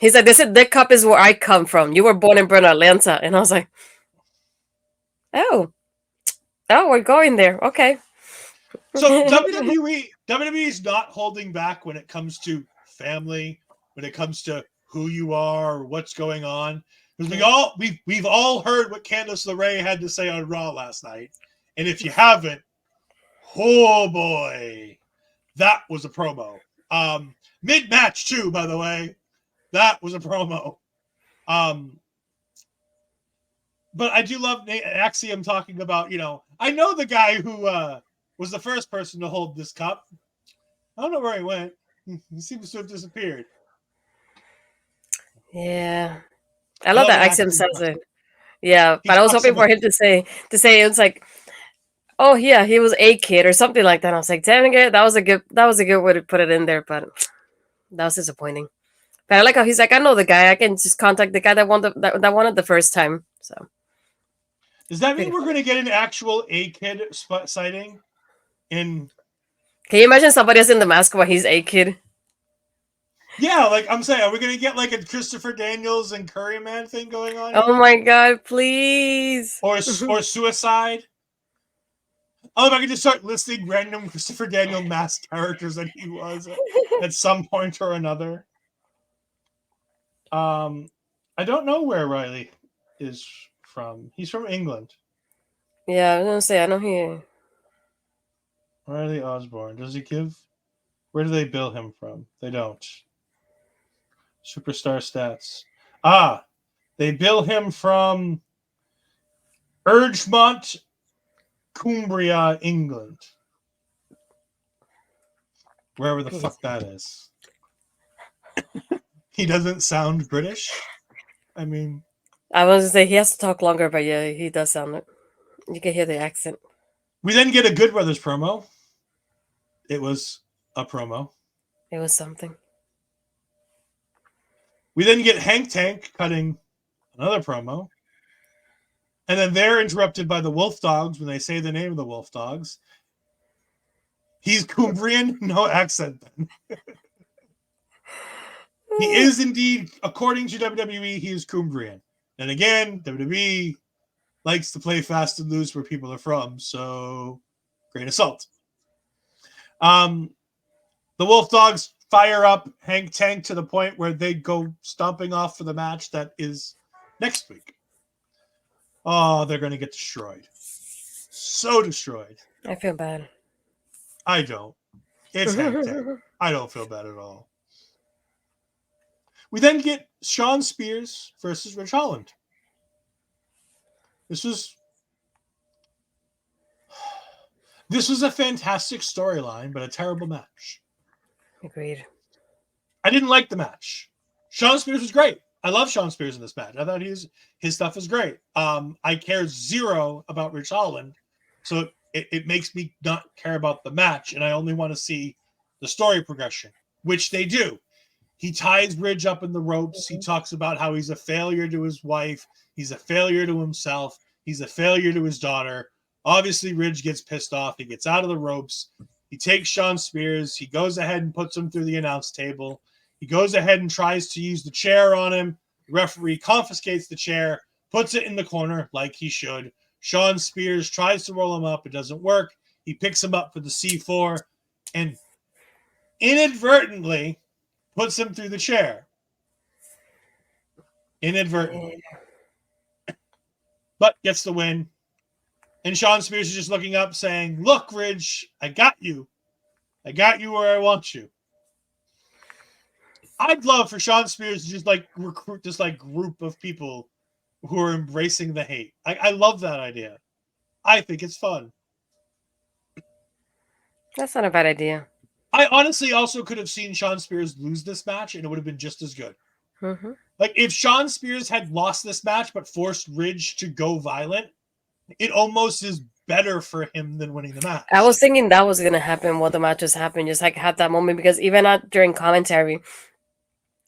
He said, "This cup is where I come from. You were born and bred in Atlanta." And I was like, "Oh, we're going there. Okay." So WWE is not holding back when it comes to family, when it comes to who you are, or what's going on. Because we've all heard what Candice LeRae had to say on Raw last night, and if you haven't, oh boy, that was a promo. Mid-match too, by the way, that was a promo. But I do love Axiom talking about, I know the guy who was the first person to hold this cup. I don't know where he went. He seems to have disappeared. Yeah. I love that Axiom says it. Yeah, He but I was talks hoping for about- him to say it was like, "Oh yeah, he was a kid" or something like that. I was like, "Dang it, that was a good way to put it in there," but that was disappointing. But I like how he's like, "I know the guy. I can just contact the guy that won that won it the first time." So Does that mean we're going to get an actual A-Kid sighting? Can you imagine somebody else in the mask while he's a kid? Yeah, like I'm saying, are we going to get like a Christopher Daniels and Curryman thing going on? Oh my god, please! Or Suicide? Oh, if I could just start listing random Christopher Daniel masked characters that he was at some point or another. I don't know where Riley is from. He's from England. Yeah, I was gonna say I know he. Riley Osborne. Does he give? Where do they bill him from? They don't. Superstar stats. They bill him from Urgemont, Cumbria, England. Wherever the fuck that is. He doesn't sound British. I mean, I was gonna say he has to talk longer, but yeah, he does sound it. You can hear the accent. we then get a Good Brothers promo. It was a promo. It was something. We then get Hank Tank cutting another promo. And then they're interrupted by the Wolf Dogs when they say the name of the Wolf Dogs. He's Cumbrian, no accent then. He is indeed, according to WWE, he is Cumbrian. And again, WWE likes to play fast and loose where people are from, so grain of salt. The Wolf Dogs fire up Hank Tank to the point where they go stomping off for the match that is next week. Oh, they're going to get destroyed. So destroyed. I feel bad. I don't. It's Hank Tank. I don't feel bad at all. We then get Shawn Spears versus Rich Holland. This was a fantastic storyline, but a terrible match. Agreed. I didn't like the match. Shawn Spears was great. I love Shawn Spears in this match. I thought his stuff was great. I care zero about Rich Holland, so it makes me not care about the match, and I only want to see the story progression, which they do. He ties Ridge up in the ropes. He talks about how he's a failure to his wife. He's a failure to himself. He's a failure to his daughter. Obviously, Ridge gets pissed off. He gets out of the ropes. He takes Shawn Spears. He goes ahead and puts him through the announce table. He goes ahead and tries to use the chair on him. The referee confiscates the chair, puts it in the corner like he should. Shawn Spears tries to roll him up. It doesn't work. He picks him up for the C4 and inadvertently puts him through the chair. Inadvertently. But gets the win. And Shawn Spears is just looking up saying, look, Ridge, I got you. I got you where I want you. I'd love for Shawn Spears to just like recruit this like group of people who are embracing the hate. I love that idea. I think it's fun. That's not a bad idea. I honestly also could have seen Shawn Spears lose this match, and it would have been just as good. Mm-hmm. Like, if Shawn Spears had lost this match but forced Ridge to go violent, it almost is better for him than winning the match. I was thinking that was gonna happen while the matches happened, just like had that moment because even during commentary,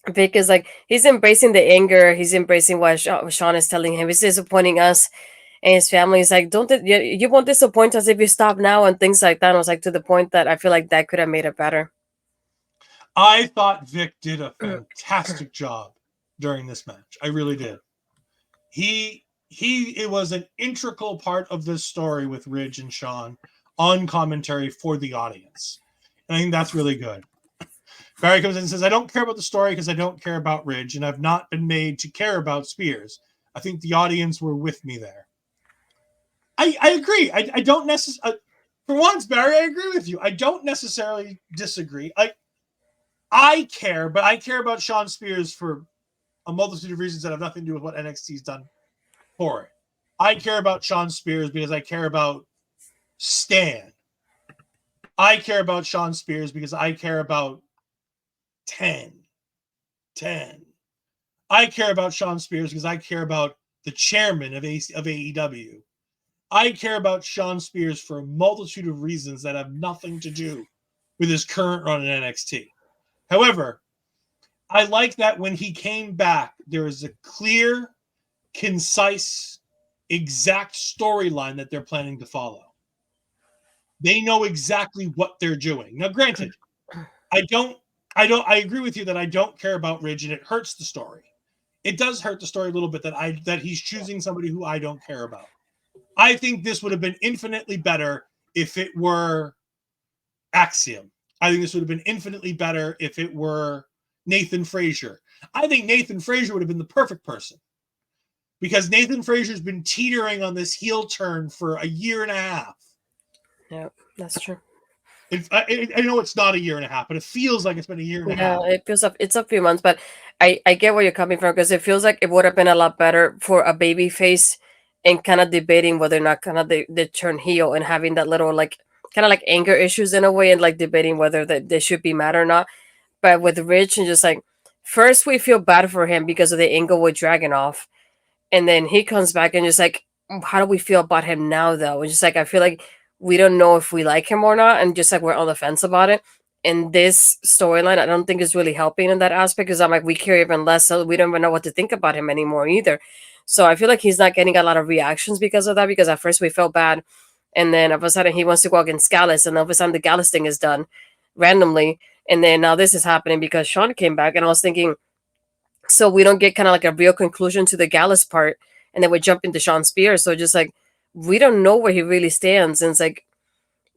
Vic is like he's embracing the anger, he's embracing what Shawn is telling him. He's disappointing us and his family. Is like, don't you won't disappoint us if you stop now and things like that. And I was like to the point that I feel like that could have made it better. I thought Vic did a fantastic job during this match. I really did. It was an integral part of this story with Ridge and Shawn on commentary for the audience. And I think that's really good. Barry comes in and says, I don't care about the story because I don't care about Ridge, and I've not been made to care about Spears. I think the audience were with me there. I agree. I don't necessarily, for once, Barry, I agree with you. I don't necessarily disagree. I care, but I care about Shawn Spears for a multitude of reasons that have nothing to do with what NXT's done for it. I care about Shawn Spears because I care about Stan. I care about Shawn Spears because I care about 10. I care about Shawn Spears because I care about the chairman of AEW. I care about Shawn Spears for a multitude of reasons that have nothing to do with his current run in NXT. However, I like that when he came back, there is a clear, concise, exact storyline that they're planning to follow. They know exactly what they're doing. Now, granted, I agree with you that I don't care about Ridge, and it hurts the story. It does hurt the story a little bit that he's choosing somebody who I don't care about. I think this would have been infinitely better if it were Axiom. I think this would have been infinitely better if it were Nathan Frazier. I think Nathan Frazier would have been the perfect person because Nathan Frazier's been teetering on this heel turn for a year and a half. Yeah, that's true. I know it's not a year and a half, but it feels like it's been a year and a half. Yeah, it feels up. It's a few months, but I get where you're coming from because it feels like it would have been a lot better for a baby face and kind of debating whether or not kind of they turn heel and having that little like kind of like anger issues in a way and like debating whether that they should be mad or not. But with Rich and just like first we feel bad for him because of the Inglewood Dragunov, and then he comes back and just like how do we feel about him now though? It's just like I feel like we don't know if we like him or not, and just like we're on the fence about it. And this storyline, I don't think is really helping in that aspect because I'm like we care even less, so we don't even know what to think about him anymore either. So I feel like he's not getting a lot of reactions because of that. Because at first we felt bad, and then all of a sudden he wants to go against Gallus, and all of a sudden the Gallus thing is done randomly, and then now this is happening because Shawn came back, and I was thinking, so we don't get kind of like a real conclusion to the Gallus part, and then we jump into Shawn Spears. So just like we don't know where he really stands, and it's like,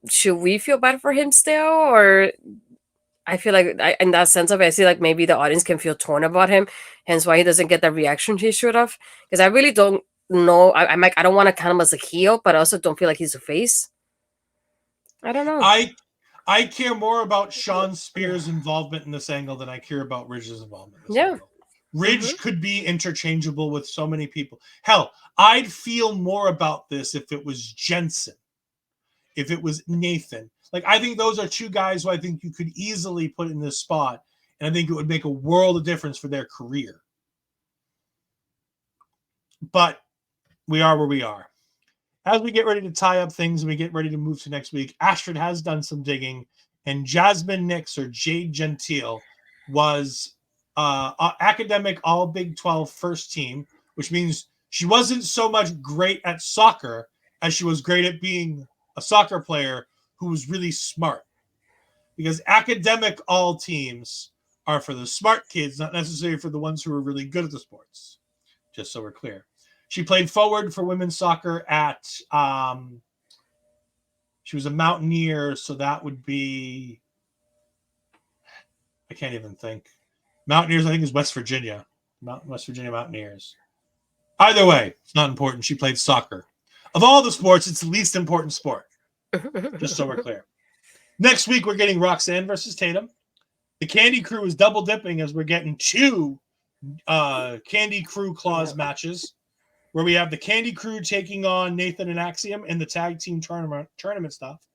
should we feel bad for him still, or I feel like in that sense of it, I see like maybe the audience can feel torn about him, hence why he doesn't get the reaction he should have. Because I really don't know. I'm like I don't want to count him as a heel, but I also don't feel like he's a face. I don't know. I care more about Shawn Spears' involvement in this angle than I care about Ridge's involvement in this Yeah. angle. Ridge could be interchangeable with so many people. Hell, I'd feel more about this if it was Jensen, if it was Nathan. Like, I think those are two guys who I think you could easily put in this spot, and I think it would make a world of difference for their career. But we are where we are. As we get ready to tie up things and we get ready to move to next week, Astrid has done some digging, and Jasmine Nix, or Jade Gentile, was academic all Big 12 first team, which means she wasn't so much great at soccer as she was great at being a soccer player who was really smart. Because academic all teams are for the smart kids, not necessarily for the ones who are really good at the sports. Just so we're clear. She played forward for women's soccer at, she was a Mountaineer, so that would be, I can't even think. Mountaineers, I think, is West Virginia. West Virginia Mountaineers. Either way, it's not important. She played soccer. Of all the sports, it's the least important sport. Just so we're clear. Next week, we're getting Roxanne versus Tatum. The Candy Crew is double dipping as we're getting two Candy Crew Claws matches, where we have the Candy Crew taking on Nathan and Axiom in the tag team tournament stuff.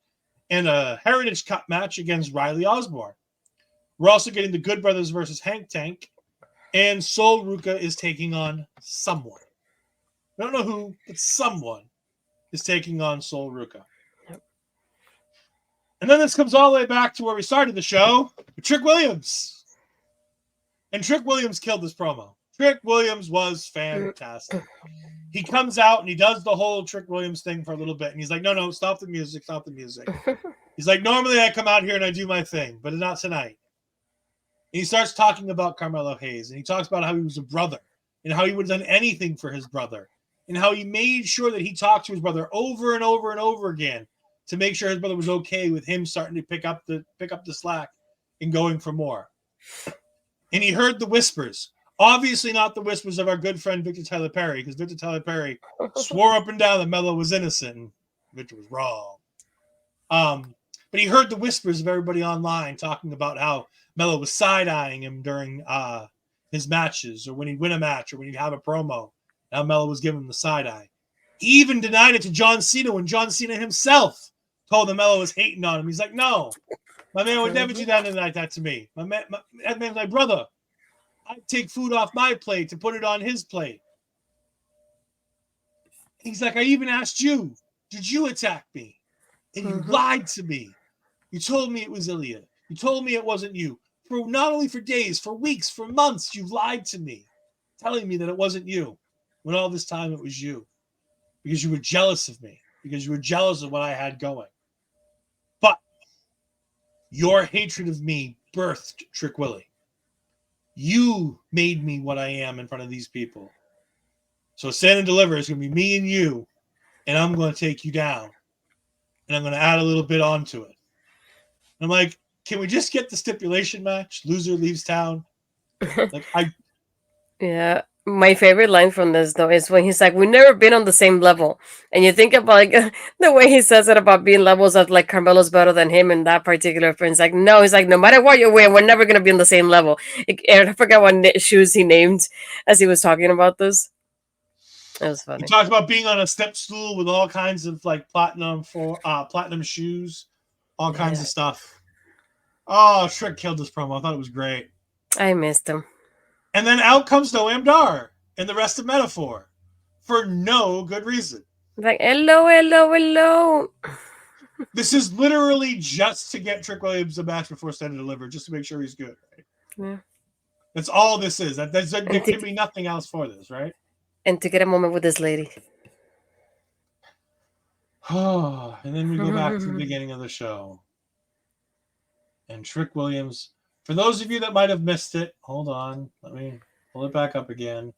and a Heritage Cup match against Riley Osborne. We're also getting the Good Brothers versus Hank Tank, and Sol Ruca is taking on someone. I don't know who, but someone is taking on Sol Ruca. And then this comes all the way back to where we started the show with Trick Williams. And Trick Williams killed this promo. Trick Williams was fantastic. He comes out and he does the whole Trick Williams thing for a little bit. And he's like, no, stop the music, stop the music. He's like, normally I come out here and I do my thing, but not tonight. And he starts talking about Carmelo Hayes. And he talks about how he was a brother and how he would have done anything for his brother. And how he made sure that he talked to his brother over and over and over again to make sure his brother was okay with him starting to pick up the slack and going for more. And he heard the whispers. Obviously not the whispers of our good friend Victor Tyler Perry, because Victor Tyler Perry swore up and down that Melo was innocent and Victor was wrong. But he heard the whispers of everybody online talking about how Melo was side-eyeing him during his matches, or when he'd win a match, or when he'd have a promo. How Melo was giving him the side-eye. He even denied it to John Cena when John Cena himself told him Melo was hating on him. He's like, no, my man would never do that like that to me. That man's my brother. I'd take food off my plate to put it on his plate. He's like, I even asked you, did you attack me? And you lied to me. You told me it was Ilya. You told me it wasn't you. For not only for days, for weeks, for months, you lied to me, telling me that it wasn't you, when all this time it was you. Because you were jealous of me. Because you were jealous of what I had going. But your hatred of me birthed Trick Willie. You made me what I am in front of these people. So Stand and Deliver is going to be me and you, and I'm going to take you down. And I'm going to add a little bit onto it. I'm like, can we just get the stipulation match? Loser leaves town. Yeah. My favorite line from this, though, is when he's like, we've never been on the same level. And you think about like the way he says it about being levels of like Carmelo's better than him in that particular friend. Like, no, he's like, no matter what you wear, we're never going to be on the same level. I forgot what shoes he named as he was talking about this. It was funny. He talked about being on a step stool with all kinds of like platinum shoes, all kinds of stuff. Oh, Trick killed this promo. I thought it was great. I missed him. And then out comes Noam Dar and the rest of Metaphor for no good reason. Like, hello. This is literally just to get Trick Williams a match before Stand and Deliver, just to make sure he's good, right? Yeah. That's all this is. There can be nothing else for this, right? And to get a moment with this lady. Oh, and then we go back to the beginning of the show. And Trick Williams, for those of you that might have missed it, hold on. Let me pull it back up again.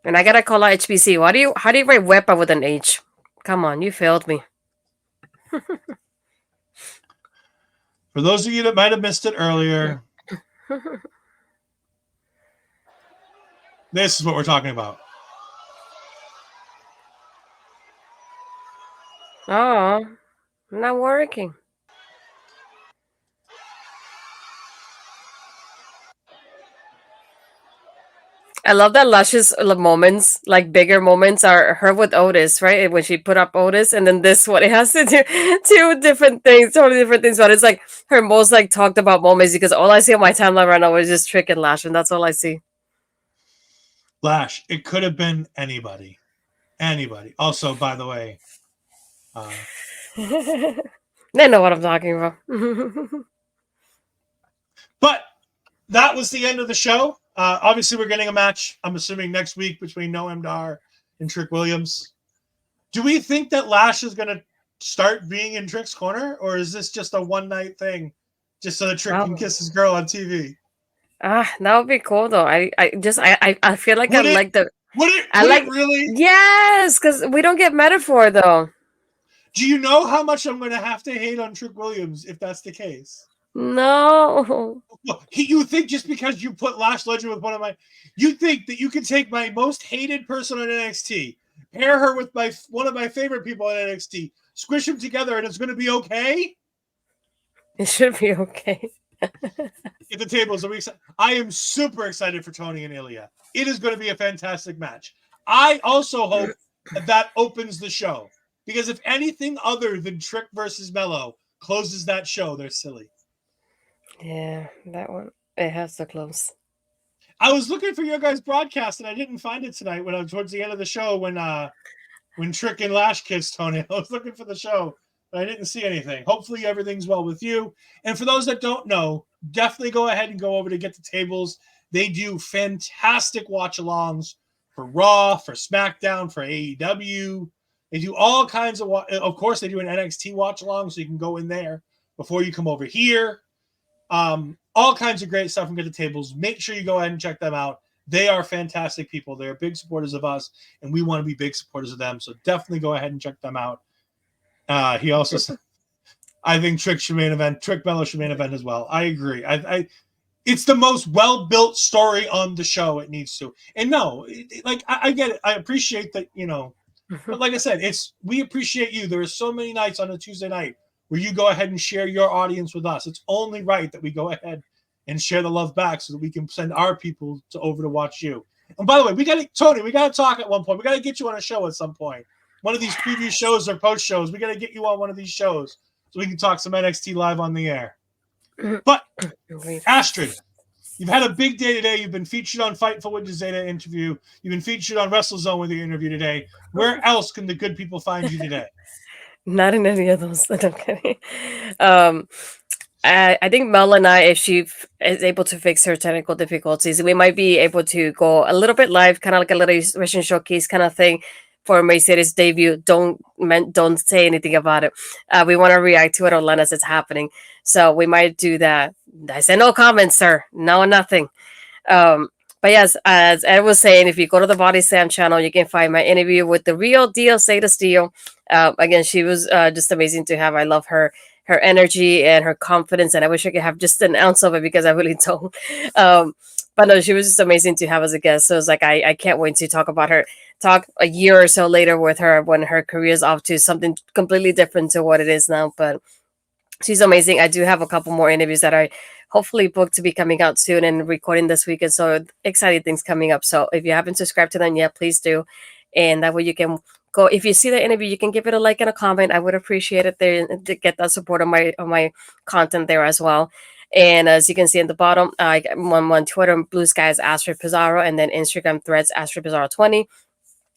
And I gotta call out HBC. How do you write Wepa with an H? Come on, you failed me. For those of you that might have missed it earlier, this is what we're talking about. Oh, not working. I love that Lash's moments, like bigger moments, are her with Otis, right? When she put up Otis, and then this one, it has to do two different things, totally different things. But it's like her most like talked about moments, because all I see on my timeline right now is just Trick and Lash, and that's all I see. Lash, it could have been anybody. Anybody. Also, by the way, they know what I'm talking about. But that was the end of the show. Obviously, we're getting a match, I'm assuming, next week between Noam Dar and Trick Williams. Do we think that Lash is going to start being in Trick's corner, or is this just a one-night thing, just so that Trick can kiss his girl on TV? That would be cool, though. I feel like Would I it? like the... Would it really? Yes, because we don't get Metaphor, though. Do you know how much I'm going to have to hate on Trick Williams if that's the case? No. You think just because you put Lash Legend with you think that you can take my most hated person on NXT, pair her with one of my favorite people on NXT, squish them together, and it's going to be okay? It should be okay. At the tables, I am super excited for Tony and Ilya. It is going to be a fantastic match. I also hope that opens the show. Because if anything other than Trick versus Mello closes that show, they're silly. Yeah, that one. It has to close. I was looking for your guys' broadcast and I didn't find it tonight when I was towards the end of the show when Trick and Lash kissed Tony. I was looking for the show, but I didn't see anything. Hopefully everything's well with you. And for those that don't know, definitely go ahead and go over to Get the Tables. They do fantastic watch-alongs for Raw, for SmackDown, for AEW. They do all kinds of course, they do an NXT watch-along, so you can go in there before you come over here. All kinds of great stuff from Get the Tables. Make sure you go ahead and check them out. They are fantastic people. They're big supporters of us, and we want to be big supporters of them. So definitely go ahead and check them out. He also said, I think Trick should main event. Trick Bello should main event as well. I agree. It's the most well-built story on the show. It needs to. And no, I get it. I appreciate that, but like I said, we appreciate you. There are so many nights on a Tuesday night where you go ahead and share your audience with us. It's only right that we go ahead and share the love back so that we can send our people over to watch you. And by the way, we got to talk at one point. We got to get you on a show at some point. One of these preview shows or post shows. We got to get you on one of these shows so we can talk some NXT live on the air. But Astrid, you've had a big day today. You've been featured on Fightful with Zeta interview. You've been featured on WrestleZone with your interview today. Where else can the good people find you today? Not in any of those. I'm kidding. I think Mel and I, if she is able to fix her technical difficulties, we might be able to go a little bit live, kind of like a little Russian showcase kind of thing for Mercedes' debut. Don't say anything about it. We want to react to it online as it's happening, so we might do that. I said no comments, sir. No, nothing. But yes, as Ed was saying, if you go to the Body Slam channel, you can find my interview with the real deal, Zeta Steel. Again, she was just amazing to have. I love her energy and her confidence, and I wish I could have just an ounce of it because I really don't. But no, she was just amazing to have as a guest. So it's like I can't wait to talk a year or so later with her when her career is off to something completely different to what it is now. But she's amazing. I do have a couple more interviews that I hopefully booked to be coming out soon and recording this weekend. So exciting things coming up. So if you haven't subscribed to them yet, please do. And that way you can go. If you see the interview, you can give it a like and a comment. I would appreciate it there to get that support on my content there as well. And as you can see in the bottom, I'm on Twitter, Blue Sky is Astrid Pizarro, and then Instagram Threads Astrid Pizarro 20.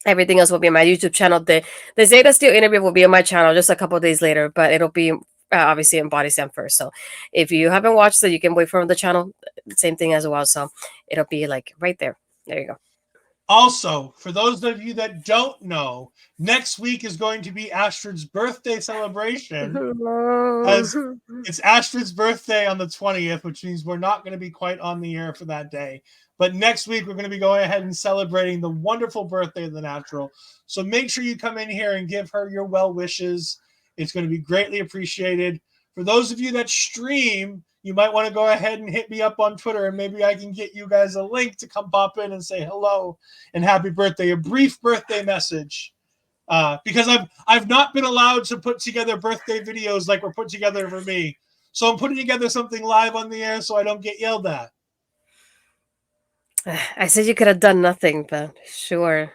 Everything else will be on my YouTube channel. The Zeta Steel interview will be on my channel just a couple of days later, but it'll be obviously in Body Slam first. So if you haven't watched it, you can wait for the channel. Same thing as well. So it'll be like right there. There you go. Also, for those of you that don't know, next week is going to be Astrid's birthday celebration. As it's Astrid's birthday on the 20th, which means we're not going to be quite on the air for that day. But next week, we're going to be going ahead and celebrating the wonderful birthday of the Natural. So make sure you come in here and give her your well wishes. It's going to be greatly appreciated. For those of you that stream, you might want to go ahead and hit me up on Twitter, and maybe I can get you guys a link to come pop in and say hello and happy birthday, a brief birthday message. Because I've not been allowed to put together birthday videos like were put together for me. So I'm putting together something live on the air so I don't get yelled at. I said you could have done nothing, but sure.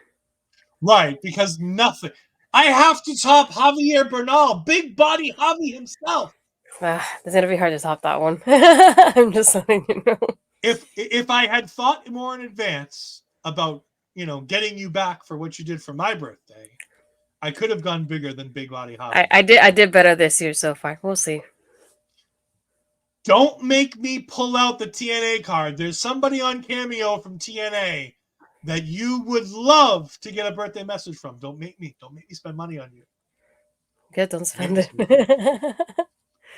Right, because nothing. I have to top Javier Bernal, big body Javi himself. It's going to be hard to top that one. I'm just letting you know. If I had thought more in advance about, getting you back for what you did for my birthday, I could have gone bigger than big body Javi. I did better this year so far. We'll see. Don't make me pull out the TNA card. There's somebody on Cameo from TNA that you would love to get a birthday message from. Don't make me spend money on you. Good, don't spend it.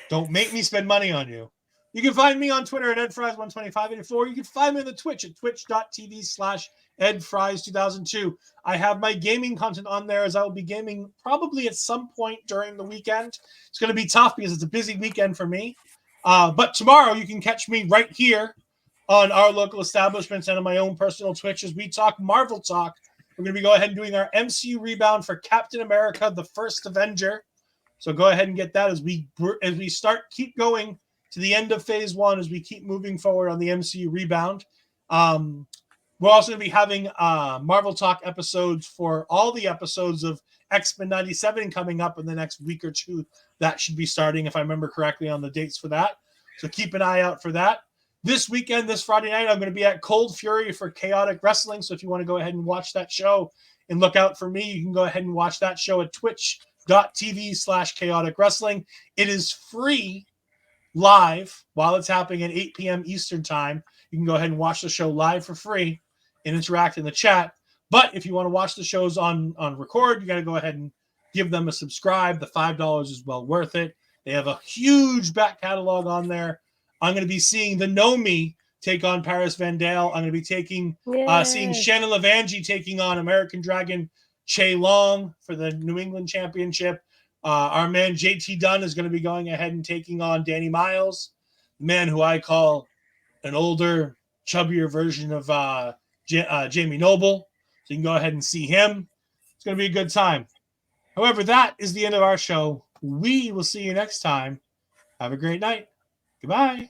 Don't make me spend money on you. You can find me on Twitter at EdFries12584. You can find me on the Twitch at twitch.tv/EdFries2002. I have my gaming content on there as I will be gaming probably at some point during the weekend. It's going to be tough because it's a busy weekend for me. But tomorrow you can catch me right here on our local establishments and on my own personal Twitch as we talk Marvel Talk. We're going to be going ahead and doing our MCU rebound for Captain America, the First Avenger. So go ahead and get that as we keep going to the end of phase 1 as we keep moving forward on the MCU rebound. We're also going to be having Marvel Talk episodes for all the episodes of X-Men 97 coming up in the next week or two. That should be starting, if I remember correctly, on the dates for that. So keep an eye out for that. This weekend, this Friday night, I'm going to be at Cold Fury for Chaotic Wrestling. So if you want to go ahead and watch that show and look out for me, you can go ahead and watch that show at twitch.tv/Chaotic Wrestling. It is free live while it's happening at 8 p.m. Eastern Time. You can go ahead and watch the show live for free and interact in the chat. But if you want to watch the shows on record, you got to go ahead and give them a subscribe. The $5 is well worth it. They have a huge back catalog on there. I'm going to be seeing the Know Me take on Paris Van Dale. I'm going to be seeing Shannon Levangie taking on American Dragon Che Long for the New England Championship. Our man JT Dunn is going to be going ahead and taking on Danny Miles, the man who I call an older, chubbier version of Jamie Noble. So you can go ahead and see him. It's going to be a good time. However, that is the end of our show. We will see you next time. Have a great night. Goodbye.